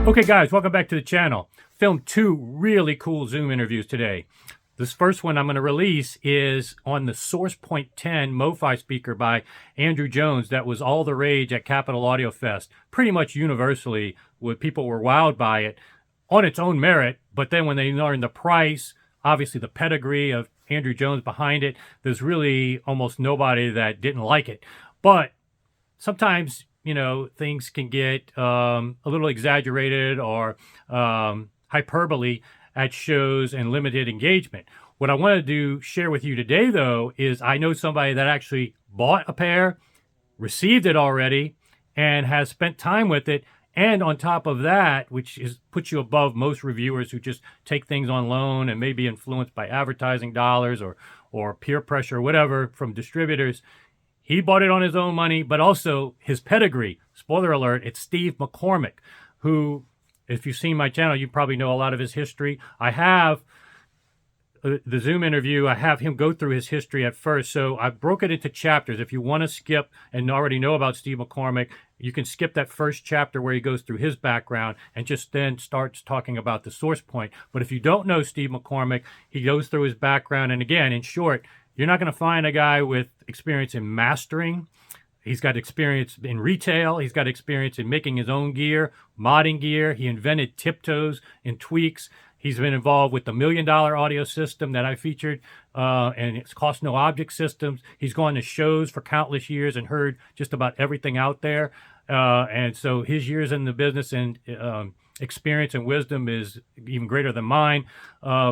Okay, guys, welcome back to the channel. Filmed two really cool Zoom interviews today. This first one I'm going to release is on the SourcePoint 10 MoFi speaker by Andrew Jones that was all the rage at Capital Audio Fest. Pretty much universally, where people were wowed by it on its own merit, but then when they learned the price, obviously the pedigree of Andrew Jones behind it, there's really almost nobody that didn't like it. But sometimes, you know, things can get a little exaggerated or hyperbole at shows and limited engagement. What I wanted to share with you today, though, is I know somebody that actually bought a pair, received it already, and has spent time with it. And on top of that, which is puts you above most reviewers who just take things on loan and may be influenced by advertising dollars or peer pressure or whatever from distributors. He bought it on his own money, but also his pedigree. Spoiler alert, it's Steve McCormack, who, if you've seen my channel, you probably know a lot of his history. I have the Zoom interview, I have him go through his history at first. So I broke it into chapters. If you want to skip and already know about Steve McCormack, you can skip that first chapter where he goes through his background and just then starts talking about the SourcePoint. But if you don't know Steve McCormack, he goes through his background. And again, in short, you're not going to find a guy with experience in mastering. He's got experience in retail. He's got experience in making his own gear, modding gear. He invented tiptoes and tweaks. He's been involved with the $1 million audio system that I featured, and it's cost no object systems. He's gone to shows for countless years and heard just about everything out there. And so his years in the business and experience and wisdom is even greater than mine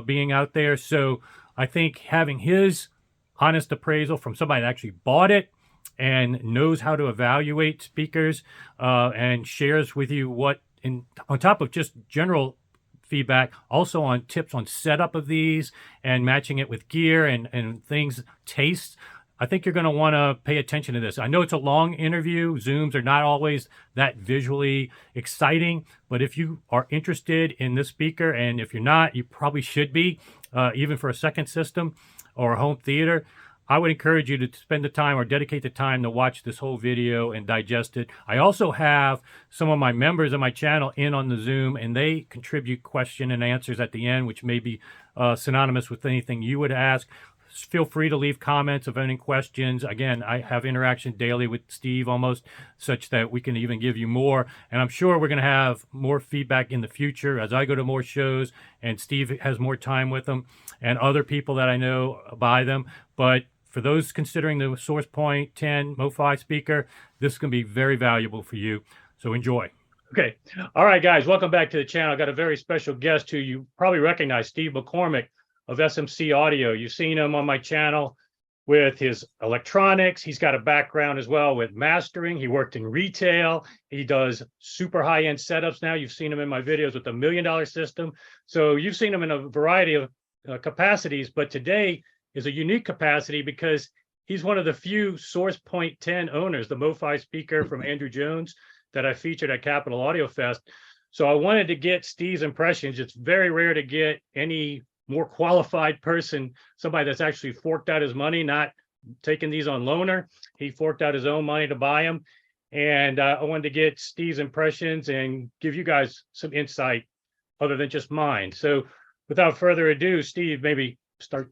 being out there. So I think having his honest appraisal from somebody that actually bought it and knows how to evaluate speakers and shares with you what, on top of just general feedback, also on tips on setup of these and matching it with gear and things, tastes. I think you're going to want to pay attention to this. I know it's a long interview. Zooms are not always that visually exciting, but if you are interested in this speaker, and if you're not, you probably should be, even for a second system or a home theater, I would encourage you to spend the time or dedicate the time to watch this whole video and digest it. I also have some of my members of my channel in on the Zoom, and they contribute question and answers at the end, which may be synonymous with anything you would ask. Feel free to leave comments of any questions. Again, I have interaction daily with Steve almost, such that we can even give you more. And I'm sure we're going to have more feedback in the future as I go to more shows and Steve has more time with them and other people that I know buy them. But for those considering the SourcePoint 10 MoFi speaker, this is going to be very valuable for you. So enjoy. Okay. All right, guys, welcome back to the channel. I got a very special guest who you probably recognize, Steve McCormack of SMC Audio. You've seen him on my channel with his electronics. He's got a background as well with mastering. He worked in retail. He does super high-end setups now. You've seen him in my videos with the $1 million system. So you've seen him in a variety of capacities, but today is a unique capacity because he's one of the few SourcePoint 10 owners, the MoFi speaker from Andrew Jones that I featured at Capital Audio Fest. So I wanted to get Steve's impressions. It's very rare to get any more qualified person, somebody that's actually forked out his money, not taking these on loaner. He forked out his own money to buy them. And I wanted to get Steve's impressions and give you guys some insight other than just mine. So without further ado, Steve, maybe start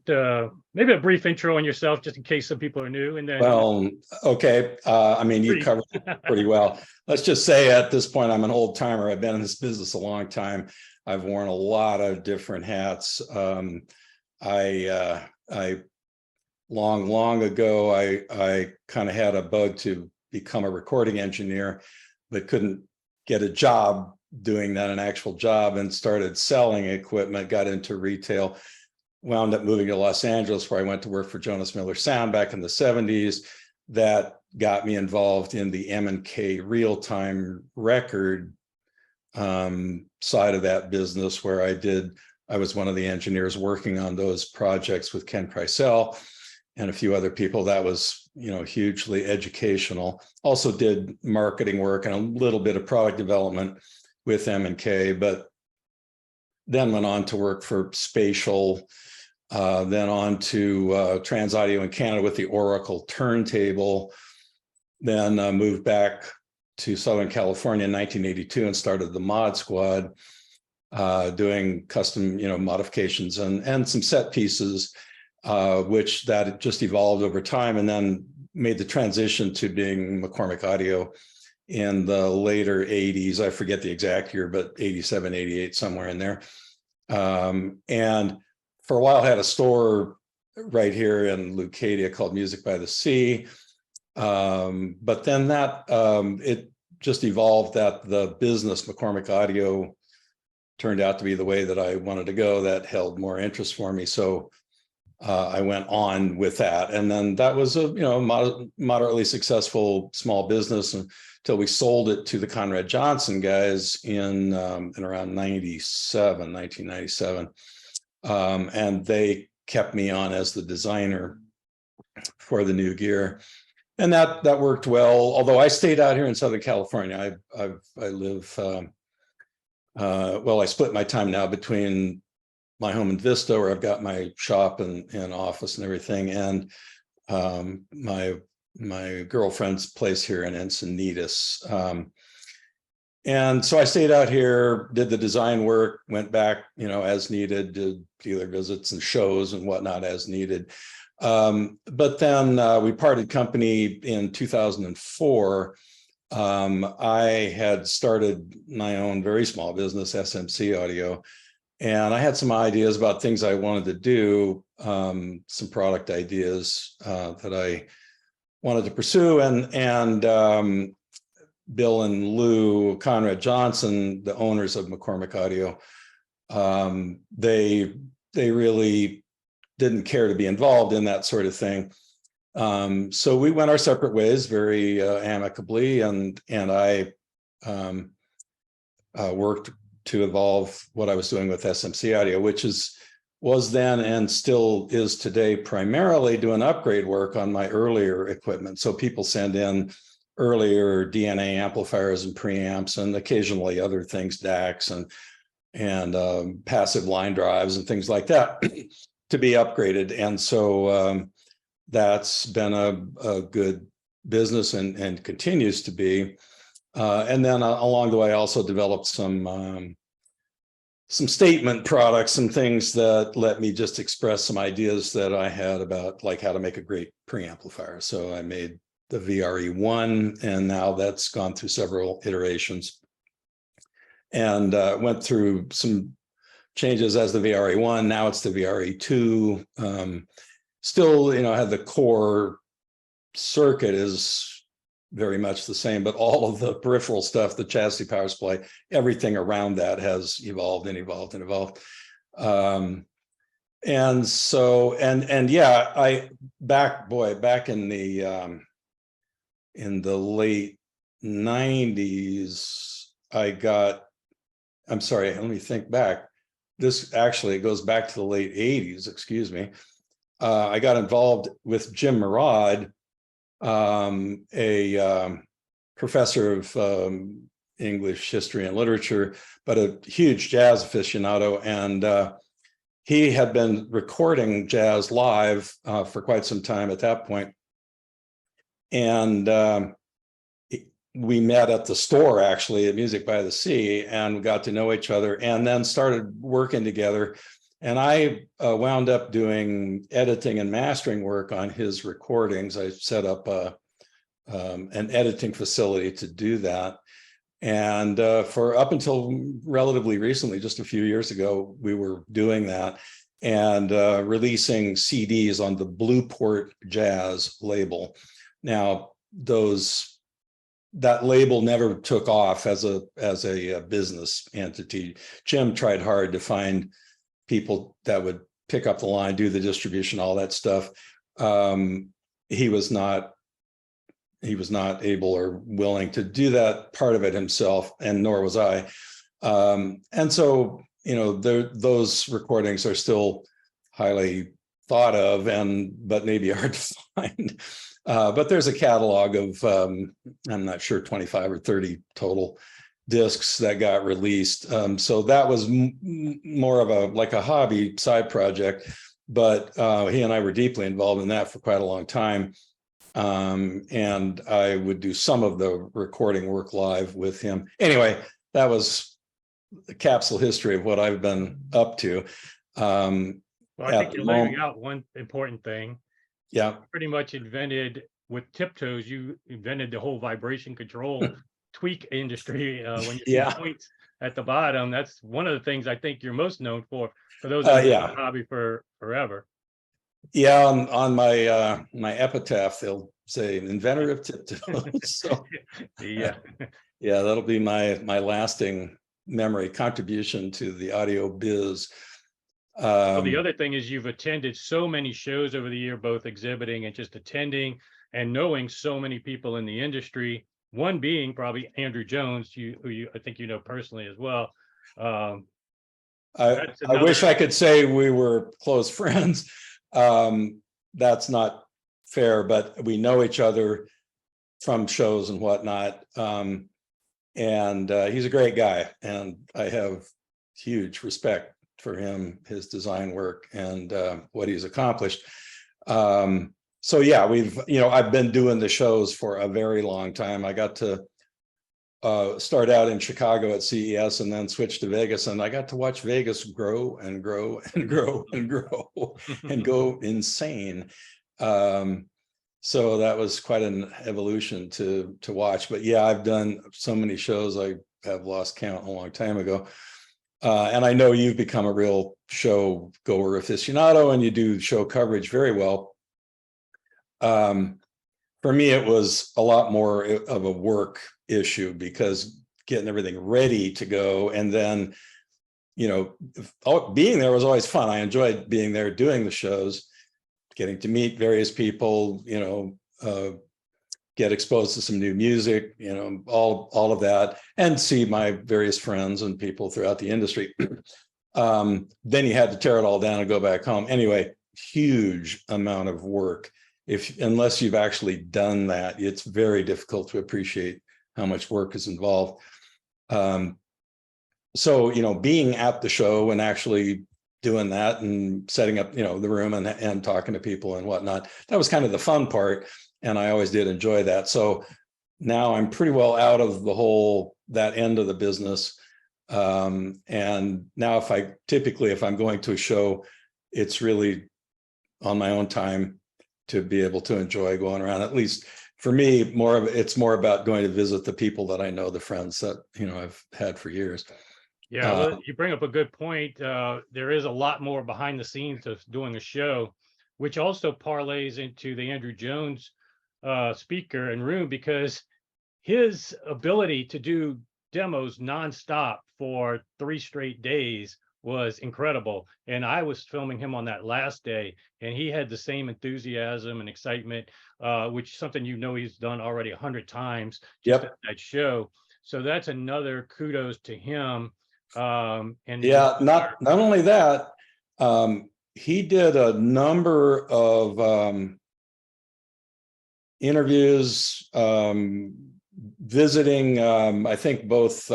maybe a brief intro on yourself, just in case some people are new. And then, well, okay. I mean, you covered it pretty well. Let's just say at this point, I'm an old timer. I've been in this business a long time. I've worn a lot of different hats. I long ago, I kind of had a bug to become a recording engineer, but couldn't get a job doing that, an actual job, and started selling equipment, got into retail. Wound up moving to Los Angeles, where I went to work for Jonas Miller Sound back in the 70s. That got me involved in the M&K real-time record side of that business, where I was one of the engineers working on those projects with Ken Kreisel and a few other people. That was, hugely educational. Also did marketing work and a little bit of product development with M&K, but then went on to work for Spatial, then on to Trans Audio in Canada with the Oracle turntable, then moved back to Southern California in 1982 and started the Mod Squad, doing custom, modifications and some set pieces, which that just evolved over time, and then made the transition to being McCormack Audio in the later 80s. I forget the exact year, but 87, 88, somewhere in there. And for a while, I had a store right here in Leucadia called Music by the Sea. But then that it just evolved that the business McCormack Audio turned out to be the way that I wanted to go. That held more interest for me. So I went on with that. And then that was a moderately successful small business until we sold it to the Conrad Johnson guys in around 1997. And they kept me on as the designer for the new gear. And that worked well, although I stayed out here in Southern California. I live, I split my time now between my home in Vista, where I've got my shop and office and everything, and my girlfriend's place here in Encinitas. And so I stayed out here, did the design work, went back, as needed, did dealer visits and shows and whatnot as needed. But then we parted company in 2004. I had started my own very small business, SMC Audio, and I had some ideas about things I wanted to do, some product ideas that I wanted to pursue, and Bill and Lou Conrad Johnson, the owners of McCormack Audio, they really didn't care to be involved in that sort of thing. So we went our separate ways very amicably, and I worked to evolve what I was doing with SMC Audio, which was then and still is today primarily doing upgrade work on my earlier equipment. So people send in earlier DNA amplifiers and preamps, and occasionally other things, DACs and passive line drives and things like that to be upgraded. And so that's been a good business and continues to be. And then along the way, I also developed some statement products, some things that let me just express some ideas that I had about like how to make a great preamplifier. So I made the VRE1, and now that's gone through several iterations, and went through some changes as the VRE1. Now it's the VRE2. Still, had the core circuit is very much the same, but all of the peripheral stuff, the chassis, power supply, everything around that has evolved and evolved and evolved. And so, and yeah, back in the late 90s, I'm sorry, let me think back. This actually goes back to the late 80s, excuse me. I got involved with Jim Murad, a professor of English history and literature, but a huge jazz aficionado. And he had been recording jazz live for quite some time at that point. And we met at the store, actually, at Music by the Sea, and got to know each other, and then started working together. And I wound up doing editing and mastering work on his recordings. I set up an editing facility to do that. And for up until relatively recently, just a few years ago, we were doing that and releasing CDs on the Blueport Jazz label. Now, that label never took off as a business entity. Jim tried hard to find people that would pick up the line, do the distribution, all that stuff. He was not able or willing to do that part of it himself, and nor was I. And so, those recordings are still highly thought of, but maybe hard to find. But there's a catalog of, I'm not sure, 25 or 30 total discs that got released. So that was more of a hobby side project, but he and I were deeply involved in that for quite a long time. And I would do some of the recording work live with him. Anyway, that was the capsule history of what I've been up to. Well, I think you're leaving out one important thing. Yeah. Pretty much invented with Tiptoes, you invented the whole vibration control tweak industry. When you see points at the bottom, that's one of the things I think you're most known for those that have been in the hobby for forever. Yeah, on my my epitaph, they'll say inventor of Tiptoes. So yeah, that'll be my lasting memory contribution to the audio biz. Well, the other thing is you've attended so many shows over the year, both exhibiting and just attending, and knowing so many people in the industry. One being probably Andrew Jones, who I think you know personally as well. I wish I could say we were close friends. That's not fair, but we know each other from shows and whatnot. And he's a great guy, and I have huge respect for him, his design work, and what he's accomplished. So yeah, I've been doing the shows for a very long time. I got to start out in Chicago at CES and then switch to Vegas, and I got to watch Vegas grow and grow and grow and grow and go insane. So that was quite an evolution to watch. But yeah, I've done so many shows, I have lost count a long time ago. And I know you've become a real show goer aficionado, and you do show coverage very well. For me, it was a lot more of a work issue, because getting everything ready to go, and then, being there was always fun. I enjoyed being there, doing the shows, getting to meet various people, get exposed to some new music, all of that, and see my various friends and people throughout the industry. Then you had to tear it all down and go back home. Anyway, huge amount of work. Unless you've actually done that, it's very difficult to appreciate how much work is involved. So, being at the show and actually doing that and setting up, the room and talking to people and whatnot, that was kind of the fun part. And I always did enjoy that. So now I'm pretty well out of that end of the business. And now if I'm going to a show, it's really on my own time to be able to enjoy going around. At least for me, it's more about going to visit the people that I know, the friends that, I've had for years. Yeah, well, you bring up a good point. There is a lot more behind the scenes of doing a show, which also parlays into the Andrew Jones speaker and room, because his ability to do demos nonstop for 3 straight days was incredible. And I was filming him on that last day, and he had the same enthusiasm and excitement, which is something he's done already 100 times just at that show. So that's another kudos to him. And yeah, not only that, he did a number of interviews, visiting, I think both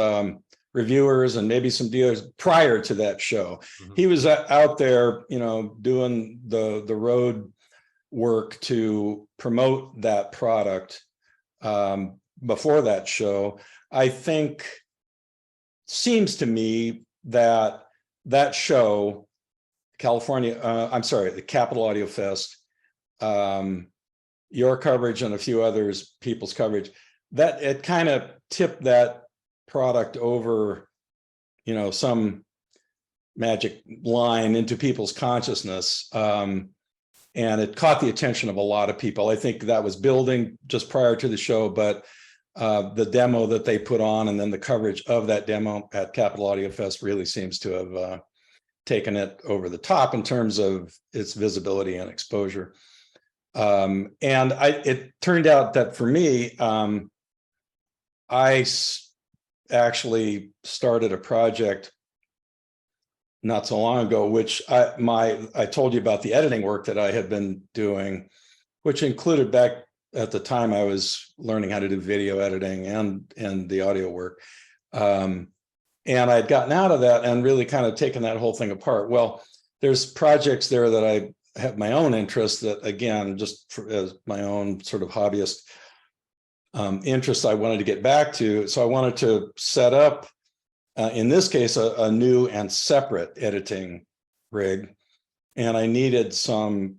reviewers and maybe some dealers prior to that show. Mm-hmm. He was out there, doing the road work to promote that product before that show. I think, seems to me that show, the Capital Audio Fest, your coverage and a few others, people's coverage, that it kind of tipped that product over, some magic line into people's consciousness. And it caught the attention of a lot of people. I think that was building just prior to the show, but the demo that they put on and then the coverage of that demo at Capital Audio Fest really seems to have taken it over the top in terms of its visibility and exposure. And it turned out that for me, I actually started a project not so long ago, which I told you about, the editing work that I had been doing, which included, back at the time I was learning how to do video editing and the audio work. And I'd gotten out of that and really kind of taken that whole thing apart. Well, there's projects there that have my own interest that, again, just as my own sort of hobbyist interest I wanted to get back to. So I wanted to set up, in this case, a new and separate editing rig. And I needed some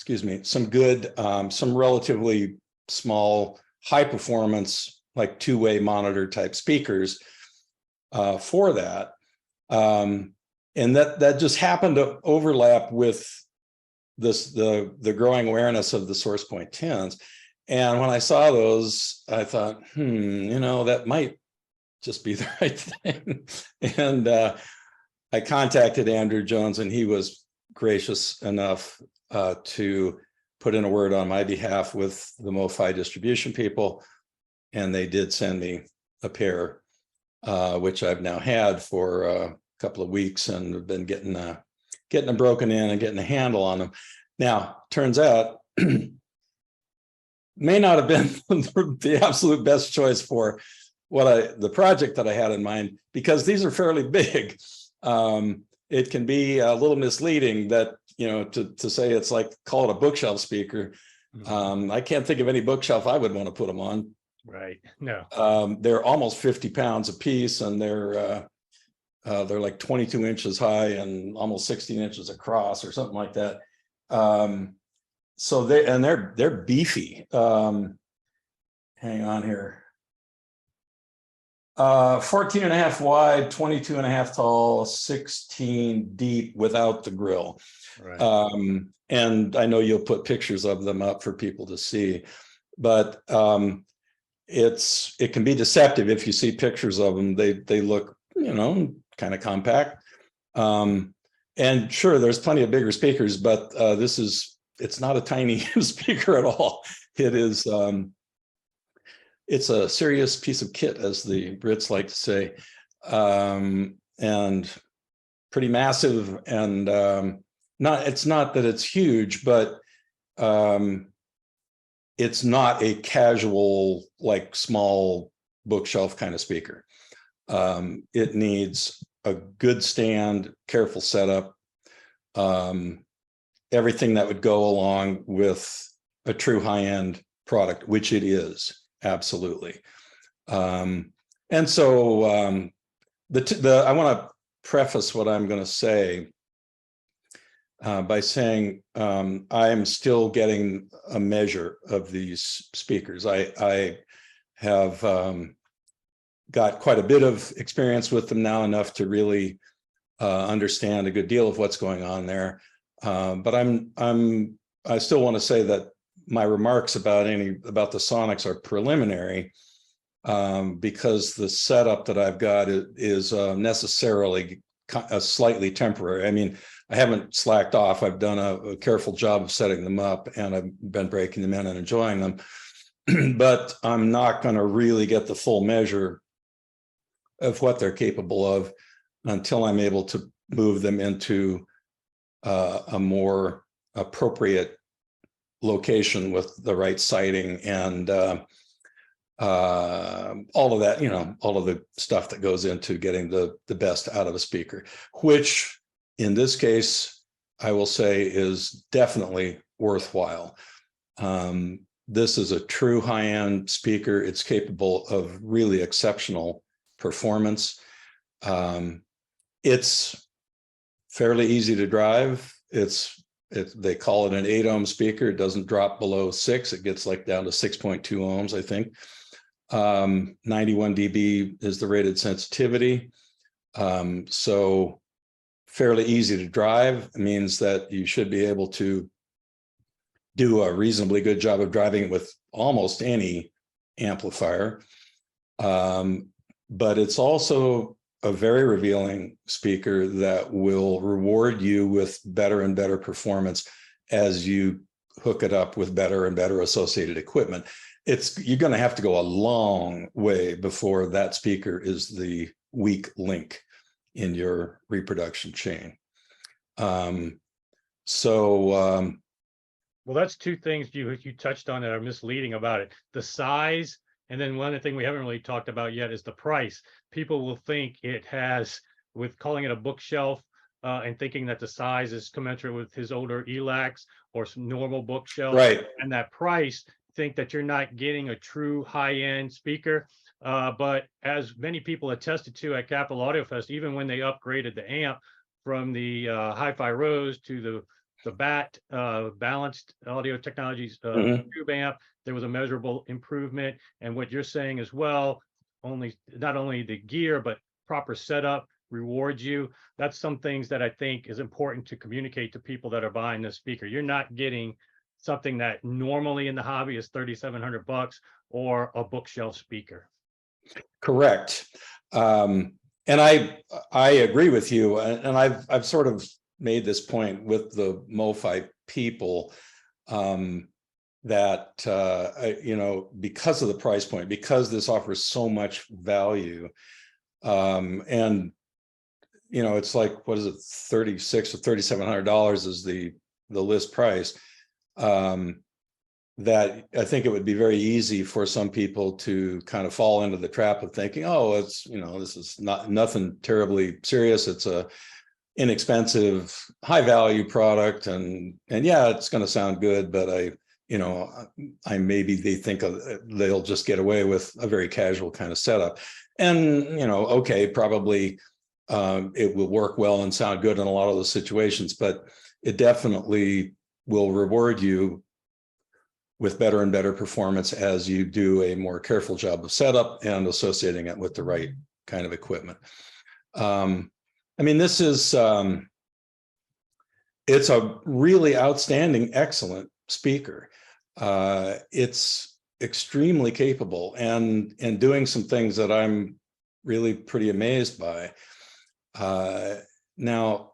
good, some relatively small, high performance, like two-way monitor type speakers for that. And that just happened to overlap with the growing awareness of the SourcePoint 10s. And when I saw those, I thought, that might just be the right thing. And I contacted Andrew Jones, and he was gracious enough to put in a word on my behalf with the MoFi distribution people. And they did send me a pair, which I've now had for a couple of weeks, and have been getting them broken in and getting a handle on them. Now, turns out, may not have been the absolute best choice for the project that I had in mind, because these are fairly big. It can be a little misleading that, to say it's like, call it a bookshelf speaker. I can't think of any bookshelf I would want to put them on. Right. No. They're almost 50 pounds a piece, and they're like 22 inches high and almost 16 inches across, or something like that. So they're beefy. Hang on here. 14 and a half wide, 22 and a half tall, 16 deep without the grill. Right. And I know you'll put pictures of them up for people to see, but it can be deceptive if you see pictures of them. They look, kind of compact. And sure, there's plenty of bigger speakers, but it's not a tiny speaker at all. It is, it's a serious piece of kit, as the Brits like to say, and pretty massive. And it's not that it's huge, but it's not a casual, like, small bookshelf kind of speaker. It needs a good stand, careful setup, everything that would go along with a true high-end product, which it is, absolutely. And so I want to preface what I'm going to say by saying I am still getting a measure of these speakers. I have got quite a bit of experience with them now, enough to really understand a good deal of what's going on there. But I still want to say that my remarks about the sonics are preliminary, because the setup that I've got is necessarily slightly temporary. I mean, I haven't slacked off. I've done a careful job of setting them up, and I've been breaking them in and enjoying them. But I'm not going to really get the full measure of what they're capable of until I'm able to move them into a more appropriate location with the right sighting and all of that, all of the stuff that goes into getting the best out of a speaker, which in this case, I will say, is definitely worthwhile. This is a true high-end speaker. It's capable of really exceptional performance. It's fairly easy to drive. They call it an 8-ohm speaker. It doesn't drop below 6. It gets like down to 6.2 ohms, I think. 91 dB is the rated sensitivity. So fairly easy to drive. It means that you should be able to do a reasonably good job of driving it with almost any amplifier. But it's also a very revealing speaker that will reward you with better and better performance as you hook it up with better and better associated equipment. You're going to have to go a long way before that speaker is the weak link in your reproduction chain. Well, that's two things you touched on that are misleading about it: the size, and then one other thing we haven't really talked about yet is the price. People will think it has, with calling it a bookshelf and thinking that the size is commensurate with his older ELACs or some normal bookshelf, Right. and that price, think that you're not getting a true high-end speaker. But as many people attested to at Capital Audio Fest, even when they upgraded the amp from the Hi-Fi Rose to the BAT balanced audio technologies Mhm. tube amp, there was a measurable improvement. And what you're saying as well, not only the gear, but proper setup rewards you. That's some things that I think is important to communicate to people that are buying this speaker. You're not getting something that normally in the hobby is $3,700 or a bookshelf speaker. Correct. And I agree with you, and I've sort of made this point with the MoFi people, that because of the price point, because this offers so much value, and it's like, what is it, $3,600 or $3,700 is the list price. That I think it would be very easy for some people to kind of fall into the trap of thinking, oh, it's, this is nothing terribly serious. It's a inexpensive, high value product. And yeah, it's going to sound good, but maybe they think they'll just get away with a very casual kind of setup. And, okay, probably it will work well and sound good in a lot of those situations, but it definitely will reward you with better and better performance as you do a more careful job of setup and associating it with the right kind of equipment. This is, it's a really outstanding, excellent speaker. It's extremely capable and doing some things that I'm really pretty amazed by. Now,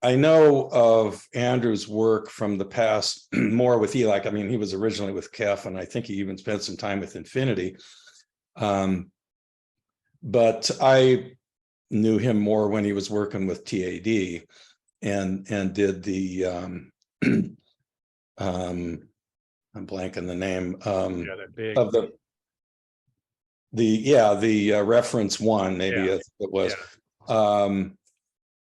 I know of Andrew's work from the past more with ELAC. He was originally with KEF, and I think he even spent some time with Infinity. But I knew him more when he was working with TAD and did the I'm blanking the name of the reference one, maybe it was. Yeah.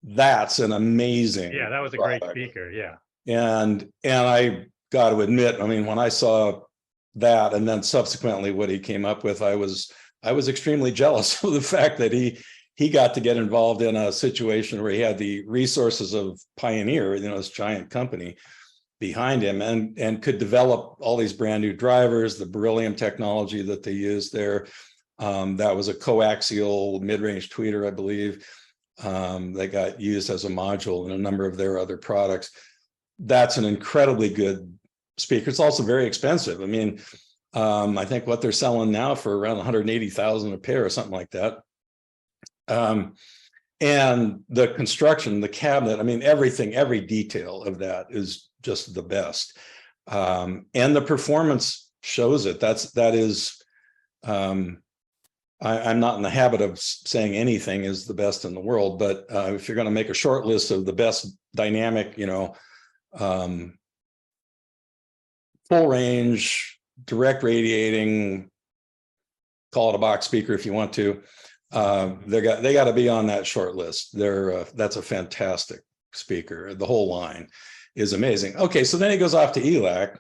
That's an amazing. Yeah, that was a product. great speaker. Yeah. And I got to admit, when I saw that and then subsequently what he came up with, I was extremely jealous of the fact that he got to get involved in a situation where he had the resources of Pioneer, this giant company behind him, and could develop all these brand new drivers, the Beryllium technology that they used there. That was a coaxial mid-range tweeter, I believe. That got used as a module in a number of their other products. That's an incredibly good speaker. It's also very expensive. I think what they're selling now for around $180,000 a pair or something like that. And the construction, the cabinet, everything, every detail of that is just the best. And the performance shows it. I'm not in the habit of saying anything is the best in the world, but if you're going to make a short list of the best dynamic, full range, direct radiating, call it a box speaker if you want to, they got to be on that short list. That's a fantastic speaker. The whole line is amazing. Okay, so then he goes off to ELAC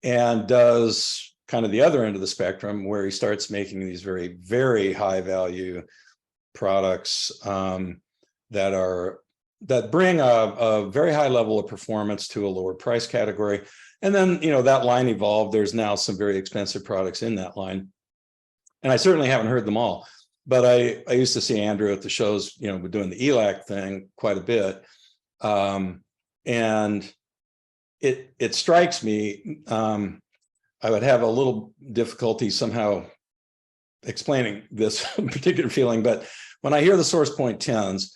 and does kind of the other end of the spectrum, where he starts making these very, very high value products that bring a very high level of performance to a lower price category. And then, that line evolved. There's now some very expensive products in that line. And I certainly haven't heard them all, but I used to see Andrew at the shows, doing the ELAC thing quite a bit. And it strikes me, I would have a little difficulty somehow explaining this particular feeling, but when I hear the SourcePoint 10s,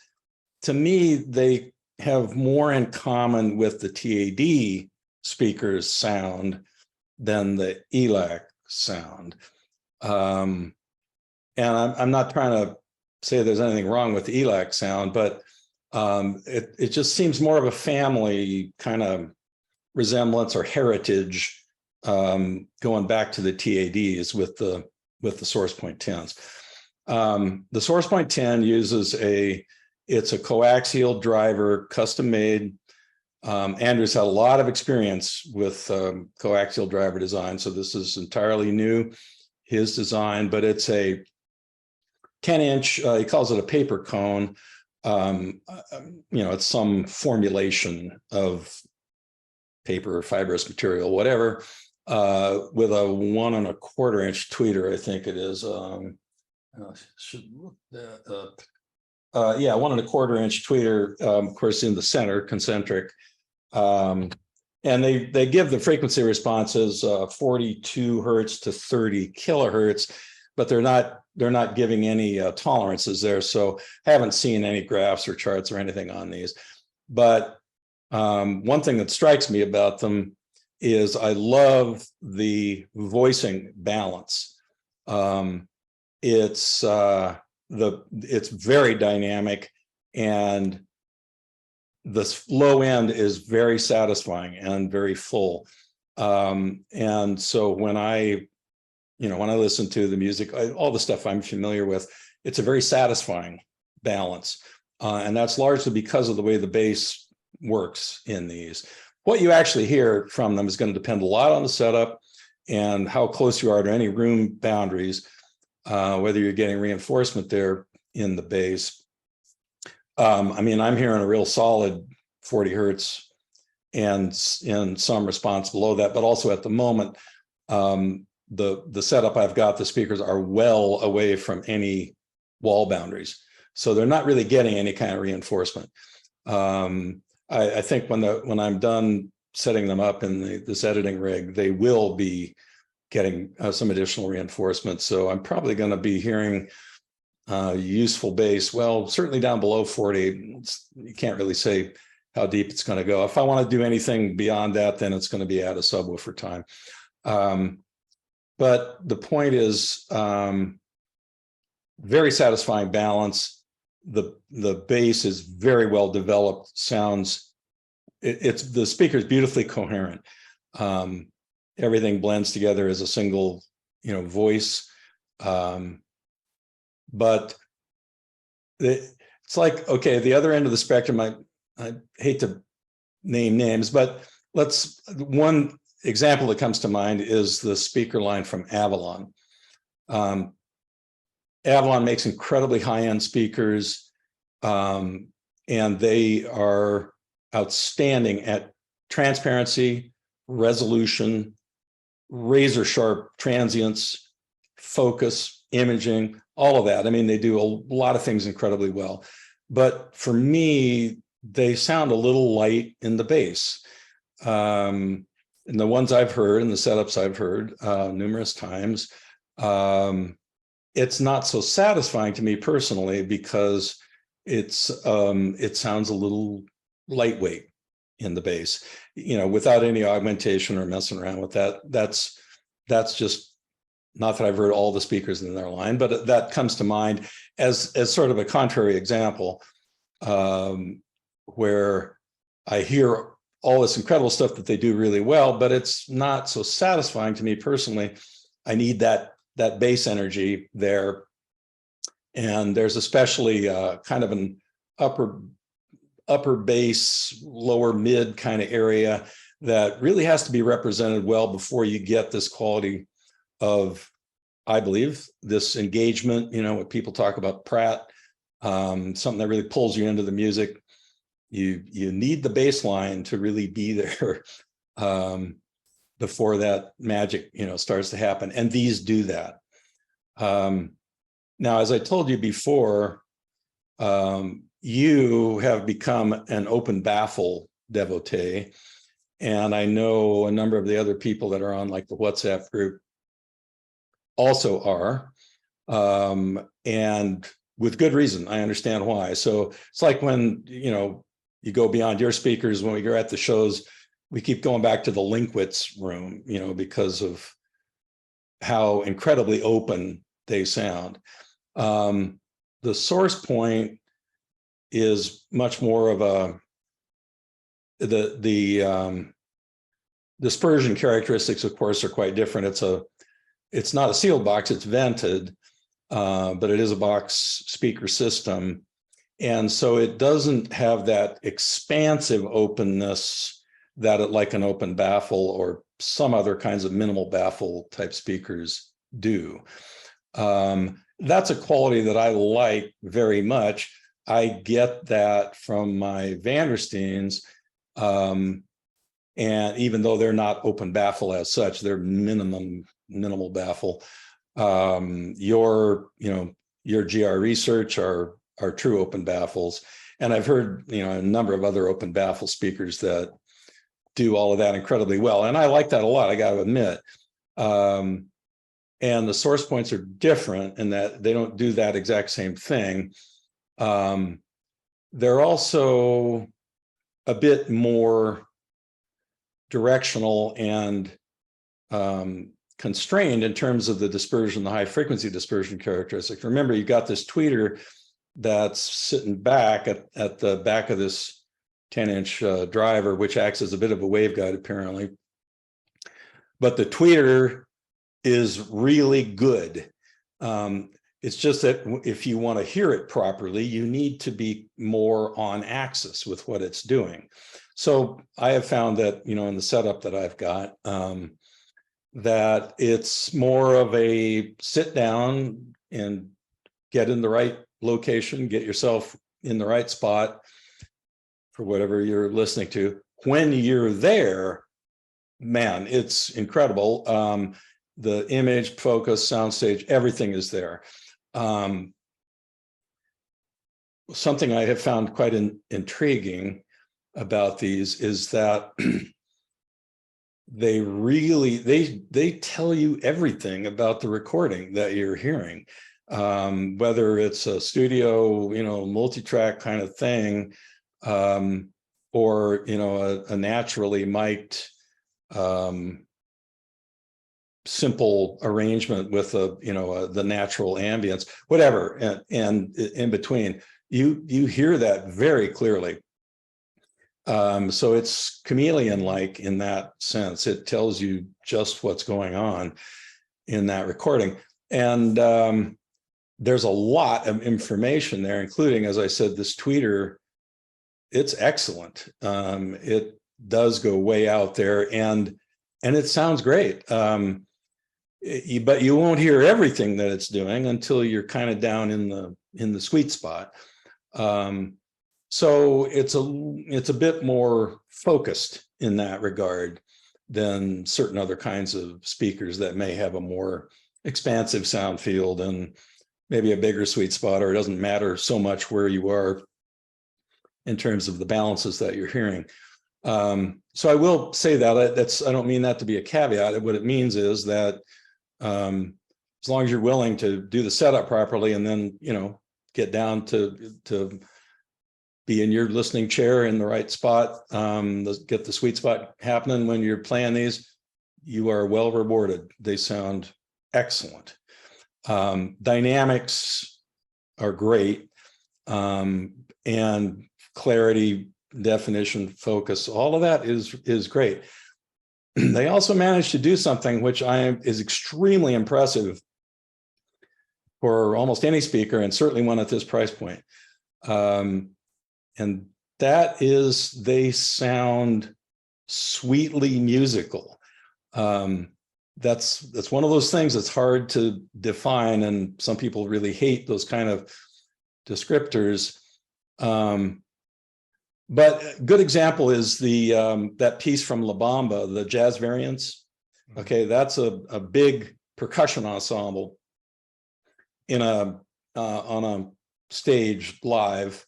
to me, they have more in common with the TAD speakers sound than the ELAC sound. And I'm not trying to say there's anything wrong with the ELAC sound, but it just seems more of a family kind of resemblance or heritage, going back to the TADs with the SourcePoint 10s. The SourcePoint 10 uses it's a coaxial driver, custom made. Andrew's had a lot of experience with coaxial driver design, so this is entirely new, his design, but it's a 10-inch, he calls it a paper cone. It's some formulation of paper or fibrous material, whatever, with a 1 1/4-inch tweeter, I think it is. Should look that up. 1 1/4-inch tweeter, of course, in the center, concentric. And they give the frequency responses 42 hertz to 30 kilohertz, but they're not giving any tolerances there. So I haven't seen any graphs or charts or anything on these. But one thing that strikes me about them is I love the voicing balance. It's very dynamic, and the low end is very satisfying and very full. And so when I listen to the music, all the stuff I'm familiar with, it's a very satisfying balance. And that's largely because of the way the bass works in these. What you actually hear from them is going to depend a lot on the setup and how close you are to any room boundaries, whether you're getting reinforcement there in the bass. I'm hearing a real solid 40 hertz and in some response below that, but also at the moment, the setup I've got, the speakers are well away from any wall boundaries. So they're not really getting any kind of reinforcement. I think when I'm done setting them up in this editing rig, they will be getting some additional reinforcement. So I'm probably going to be hearing useful bass, well, certainly down below 40. You can't really say how deep it's going to go. If I want to do anything beyond that, then it's going to be at a subwoofer time. But the point is, very satisfying balance. The bass is very well developed. Sounds, the speaker is beautifully coherent. Everything blends together as a single, voice. But it's like, okay, the other end of the spectrum, I hate to name names, but one example that comes to mind is the speaker line from Avalon. Avalon makes incredibly high-end speakers, and they are outstanding at transparency, resolution, razor-sharp transients, focus, imaging, all of that. They do a lot of things incredibly well. But for me, they sound a little light in the bass. And the ones I've heard and the setups I've heard numerous times, it's not so satisfying to me personally because it sounds a little lightweight in the bass, without any augmentation or messing around with that. That's just, not that I've heard all the speakers in their line, but that comes to mind as sort of a contrary example, where I hear all this incredible stuff that they do really well, but it's not so satisfying to me personally. I need that bass energy there. And there's especially kind of an upper bass, lower mid kind of area that really has to be represented well before you get this quality of, I believe, this engagement, what people talk about Pratt, something that really pulls you into the music. You need the bass line to really be there before that magic, starts to happen. And these do that. Now, as I told you before, you have become an open baffle devotee. And I know a number of the other people that are on like the WhatsApp group also are, and with good reason. I understand why. So it's like when, you go beyond your speakers, when we go at the shows, we keep going back to the Linkwitz room, because of how incredibly open they sound. The SourcePoint is much more of the dispersion characteristics, of course, are quite different. It's not a sealed box, it's vented. but it is a box speaker system. And so it doesn't have that expansive openness that it, like an open baffle or some other kinds of minimal baffle type speakers do. That's a quality that I like very much. I get that from my Vandersteins. And even though they're not open baffle as such, they're minimal baffle. Your GR Research are true open baffles. And I've heard, a number of other open baffle speakers that do all of that incredibly well. And I like that a lot, I got to admit. And the source points are different in that they don't do that exact same thing. They're also a bit more directional and constrained in terms of the dispersion, the high frequency dispersion characteristics. Remember, you got this tweeter that's sitting back at the back of this 10-inch driver, which acts as a bit of a waveguide, apparently. But the tweeter is really good. It's just that if you want to hear it properly, you need to be more on axis with what it's doing. So I have found that, in the setup that I've got, that it's more of a sit down and get in the right location, get yourself in the right spot for whatever you're listening to. When you're there, man, it's incredible. The image, focus, soundstage, everything is there. Something I have found quite intriguing about these is that they tell you everything about the recording that you're hearing, whether it's a studio, multi-track kind of thing, or a naturally mic'd simple arrangement with the natural ambience, whatever, and in between, you hear that very clearly. So it's chameleon-like in that sense. It tells you just what's going on in that recording. And there's a lot of information there, including, as I said, this tweeter. It's excellent. It does go way out there, and it sounds great. But you won't hear everything that it's doing until you're kind of down in the sweet spot. So it's a bit more focused in that regard than certain other kinds of speakers that may have a more expansive sound field and maybe a bigger sweet spot, or it doesn't matter so much where you are in terms of the balances that you're hearing. So I will say that I don't mean that to be a caveat. What it means is that as long as you're willing to do the setup properly and then, get down to be in your listening chair in the right spot, get the sweet spot happening when you're playing these, you are well rewarded. They sound excellent. Dynamics are great, and clarity, definition, focus, all of that is great. They also managed to do something which is extremely impressive for almost any speaker, and certainly one at this price point. And that is, they sound sweetly musical. That's one of those things that's hard to define, and some people really hate those kind of descriptors. But a good example is that piece from La Bamba, the jazz variants. Okay, that's a big percussion ensemble on a stage live.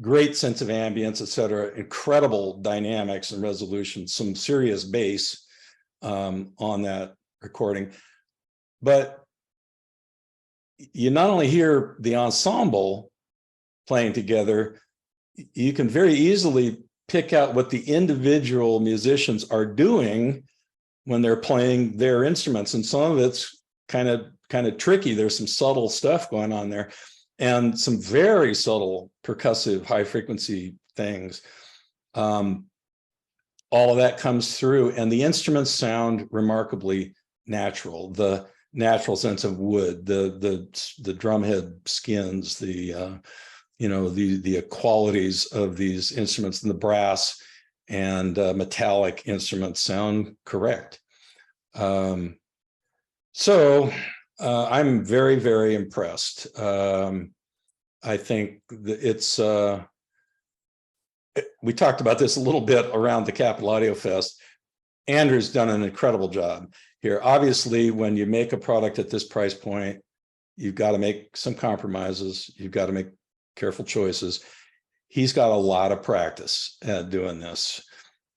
Great sense of ambience, et cetera, incredible dynamics and resolution, some serious bass on that recording. But you not only hear the ensemble playing together, you can very easily pick out what the individual musicians are doing when they're playing their instruments. And some of it's kind of tricky. There's some subtle stuff going on there, and some very subtle percussive high frequency things. All of that comes through, and the instruments sound remarkably natural. The natural sense of wood, the drumhead skins, the qualities of these instruments, and the brass and metallic instruments sound correct. So I'm very, very impressed. I think it's, we talked about this a little bit around the Capital Audio Fest. Andrew's done an incredible job here. Obviously, when you make a product at this price point, you've got to make some compromises. You've got to make careful choices. He's got a lot of practice at doing this.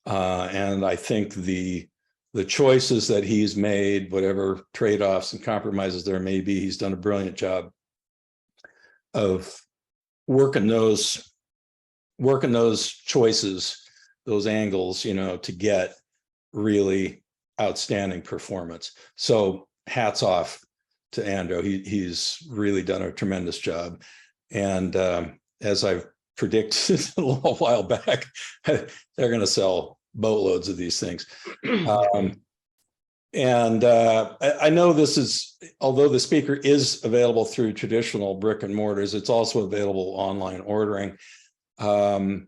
And I think the choices that he's made, whatever trade-offs and compromises there may be, he's done a brilliant job of working those choices, those angles, to get really outstanding performance. So hats off to Andrew. He's really done a tremendous job. And as I've predicted a little while back, they're going to sell boatloads of these things. I know this is, although the speaker is available through traditional brick and mortars, it's also available online ordering. And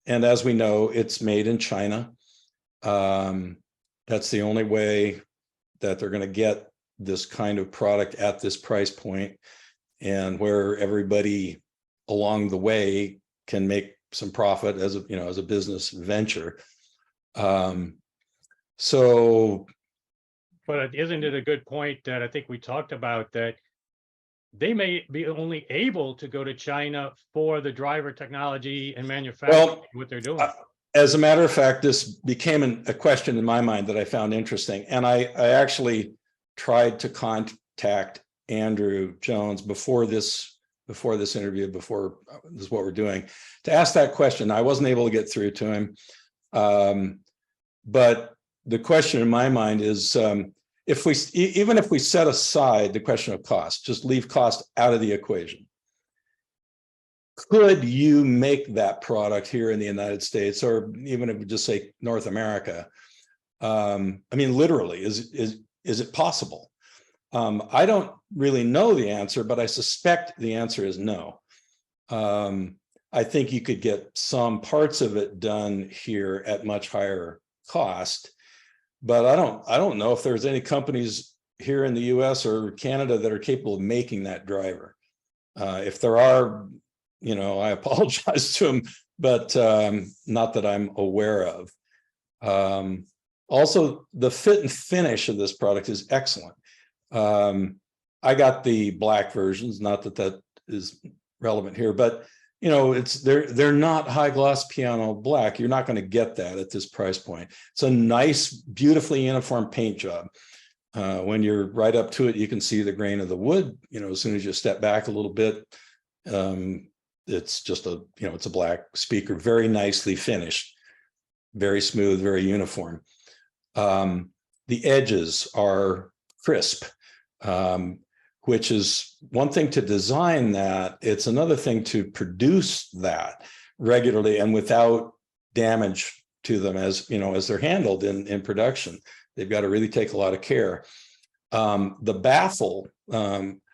as we know, it's made in China. That's the only way that they're going to get this kind of product at this price point, and where everybody along the way can make some profit as a business venture. But isn't it a good point that I think we talked about, that they may be only able to go to China for the driver technology and manufacturing what they're doing? As a matter of fact, this became a question in my mind that I found interesting. And I actually tried to contact Andrew Jones before this interview, before this is what we're doing, to ask that question. I wasn't able to get through to him. But the question in my mind is, even if we set aside the question of cost, just leave cost out of the equation, could you make that product here in the United States, or even if we just say North America? I mean, literally, is it possible? I don't really know the answer, but I suspect the answer is no. I think you could get some parts of it done here at much higher cost, but I don't know if there's any companies here in the US or Canada that are capable of making that driver. If there are, I apologize to them, but not that I'm aware of. Also, the fit and finish of this product is excellent. I got the black versions, not that is relevant here, but they're not high gloss piano black. You're not going to get that at this price point. It's a nice, beautifully uniform paint job. When you're right up to it, you can see the grain of the wood. As soon as you step back a little bit, it's just it's a black speaker, very nicely finished, very smooth, very uniform. The edges are crisp, which is one thing to design that. It's another thing to produce that regularly and without damage to them as they're handled in production. They've got to really take a lot of care. The baffle,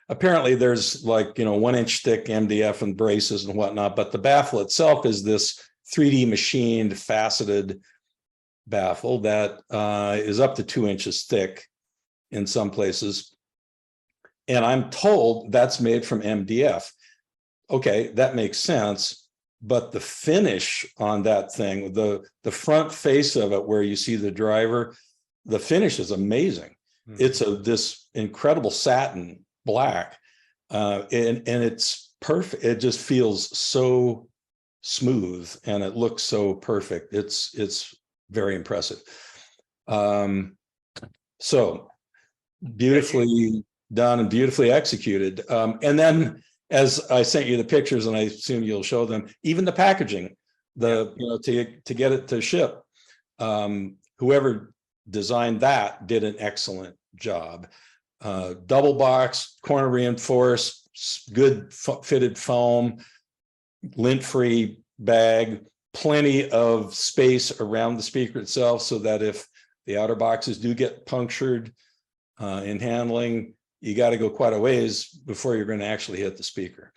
apparently there's 1 inch thick MDF and braces and whatnot, but the baffle itself is this 3D machined faceted baffle that is up to 2 inches thick in some places. And I'm told that's made from MDF. Okay, that makes sense. But the finish on that thing, the front face of it where you see the driver, the finish is amazing. Mm-hmm. It's this incredible satin black, and it's perfect. It just feels so smooth and it looks so perfect. It's very impressive. So beautifully done and beautifully executed. And then, as I sent you the pictures, and I assume you'll show them, even the packaging, to get it to ship, whoever designed that did an excellent job. Double box, corner reinforced, good fitted foam, lint-free bag, plenty of space around the speaker itself, so that if the outer boxes do get punctured, in handling. You got to go quite a ways before you're going to actually hit the speaker.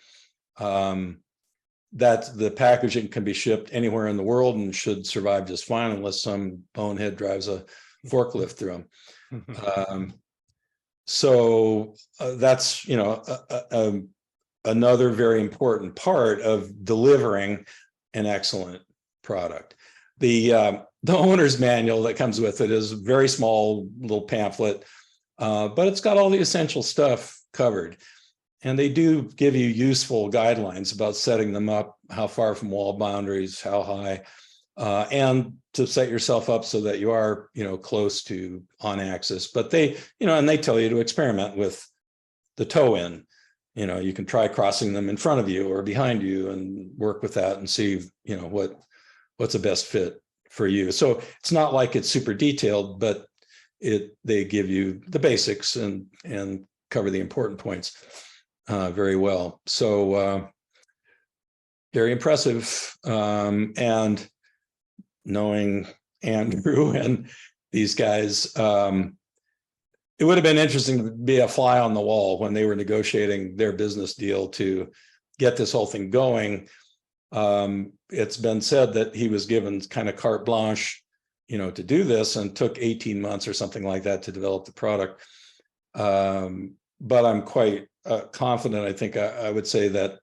That the packaging can be shipped anywhere in the world and should survive just fine unless some bonehead drives a forklift through them. So that's, you know, another very important part of delivering an excellent product. The owner's manual that comes with it is a very small little pamphlet, but it's got all the essential stuff covered. And they do give you useful guidelines about setting them up, how far from wall boundaries, how high, and to set yourself up so that you are, you know, close to on axis. But they, you know, and they tell you to experiment with the toe in. You know, you can try crossing them in front of you or behind you and work with that and see, you know, what's the best fit for you. So it's not like it's super detailed, but they give you the basics and cover the important points very well. So very impressive. And knowing Andrew and these guys, it would have been interesting to be a fly on the wall when they were negotiating their business deal to get this whole thing going. It's been said that he was given kind of carte blanche, you know, to do this, and took 18 months or something like that to develop the product. But I'm quite confident. I think I would say that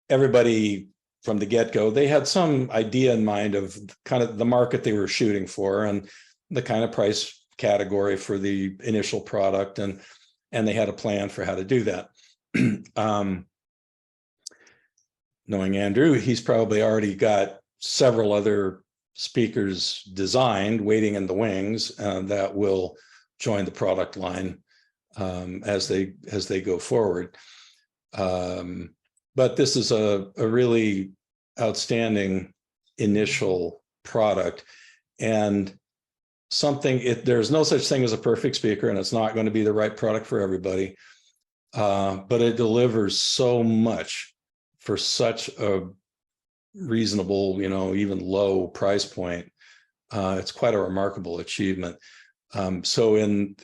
everybody from the get-go, they had some idea in mind of kind of the market they were shooting for and the kind of price category for the initial product, and they had a plan for how to do that. Knowing Andrew, he's probably already got several other speakers designed, waiting in the wings, that will join the product line as they go forward. But this is a really outstanding initial product, and there's no such thing as a perfect speaker, and it's not going to be the right product for everybody. But it delivers so much for such a reasonable, you know, even low price point. It's quite a remarkable achievement. So in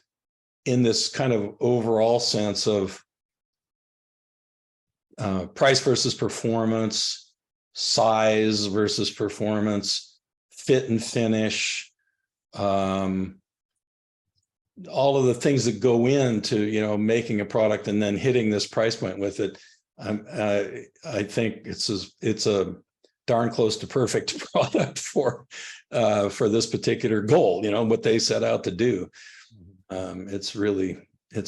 this kind of overall sense of price versus performance, size versus performance, fit and finish, all of the things that go into, you know, making a product and then hitting this price point with it. I think it's a darn close to perfect product for this particular goal, you know, what they set out to do. It's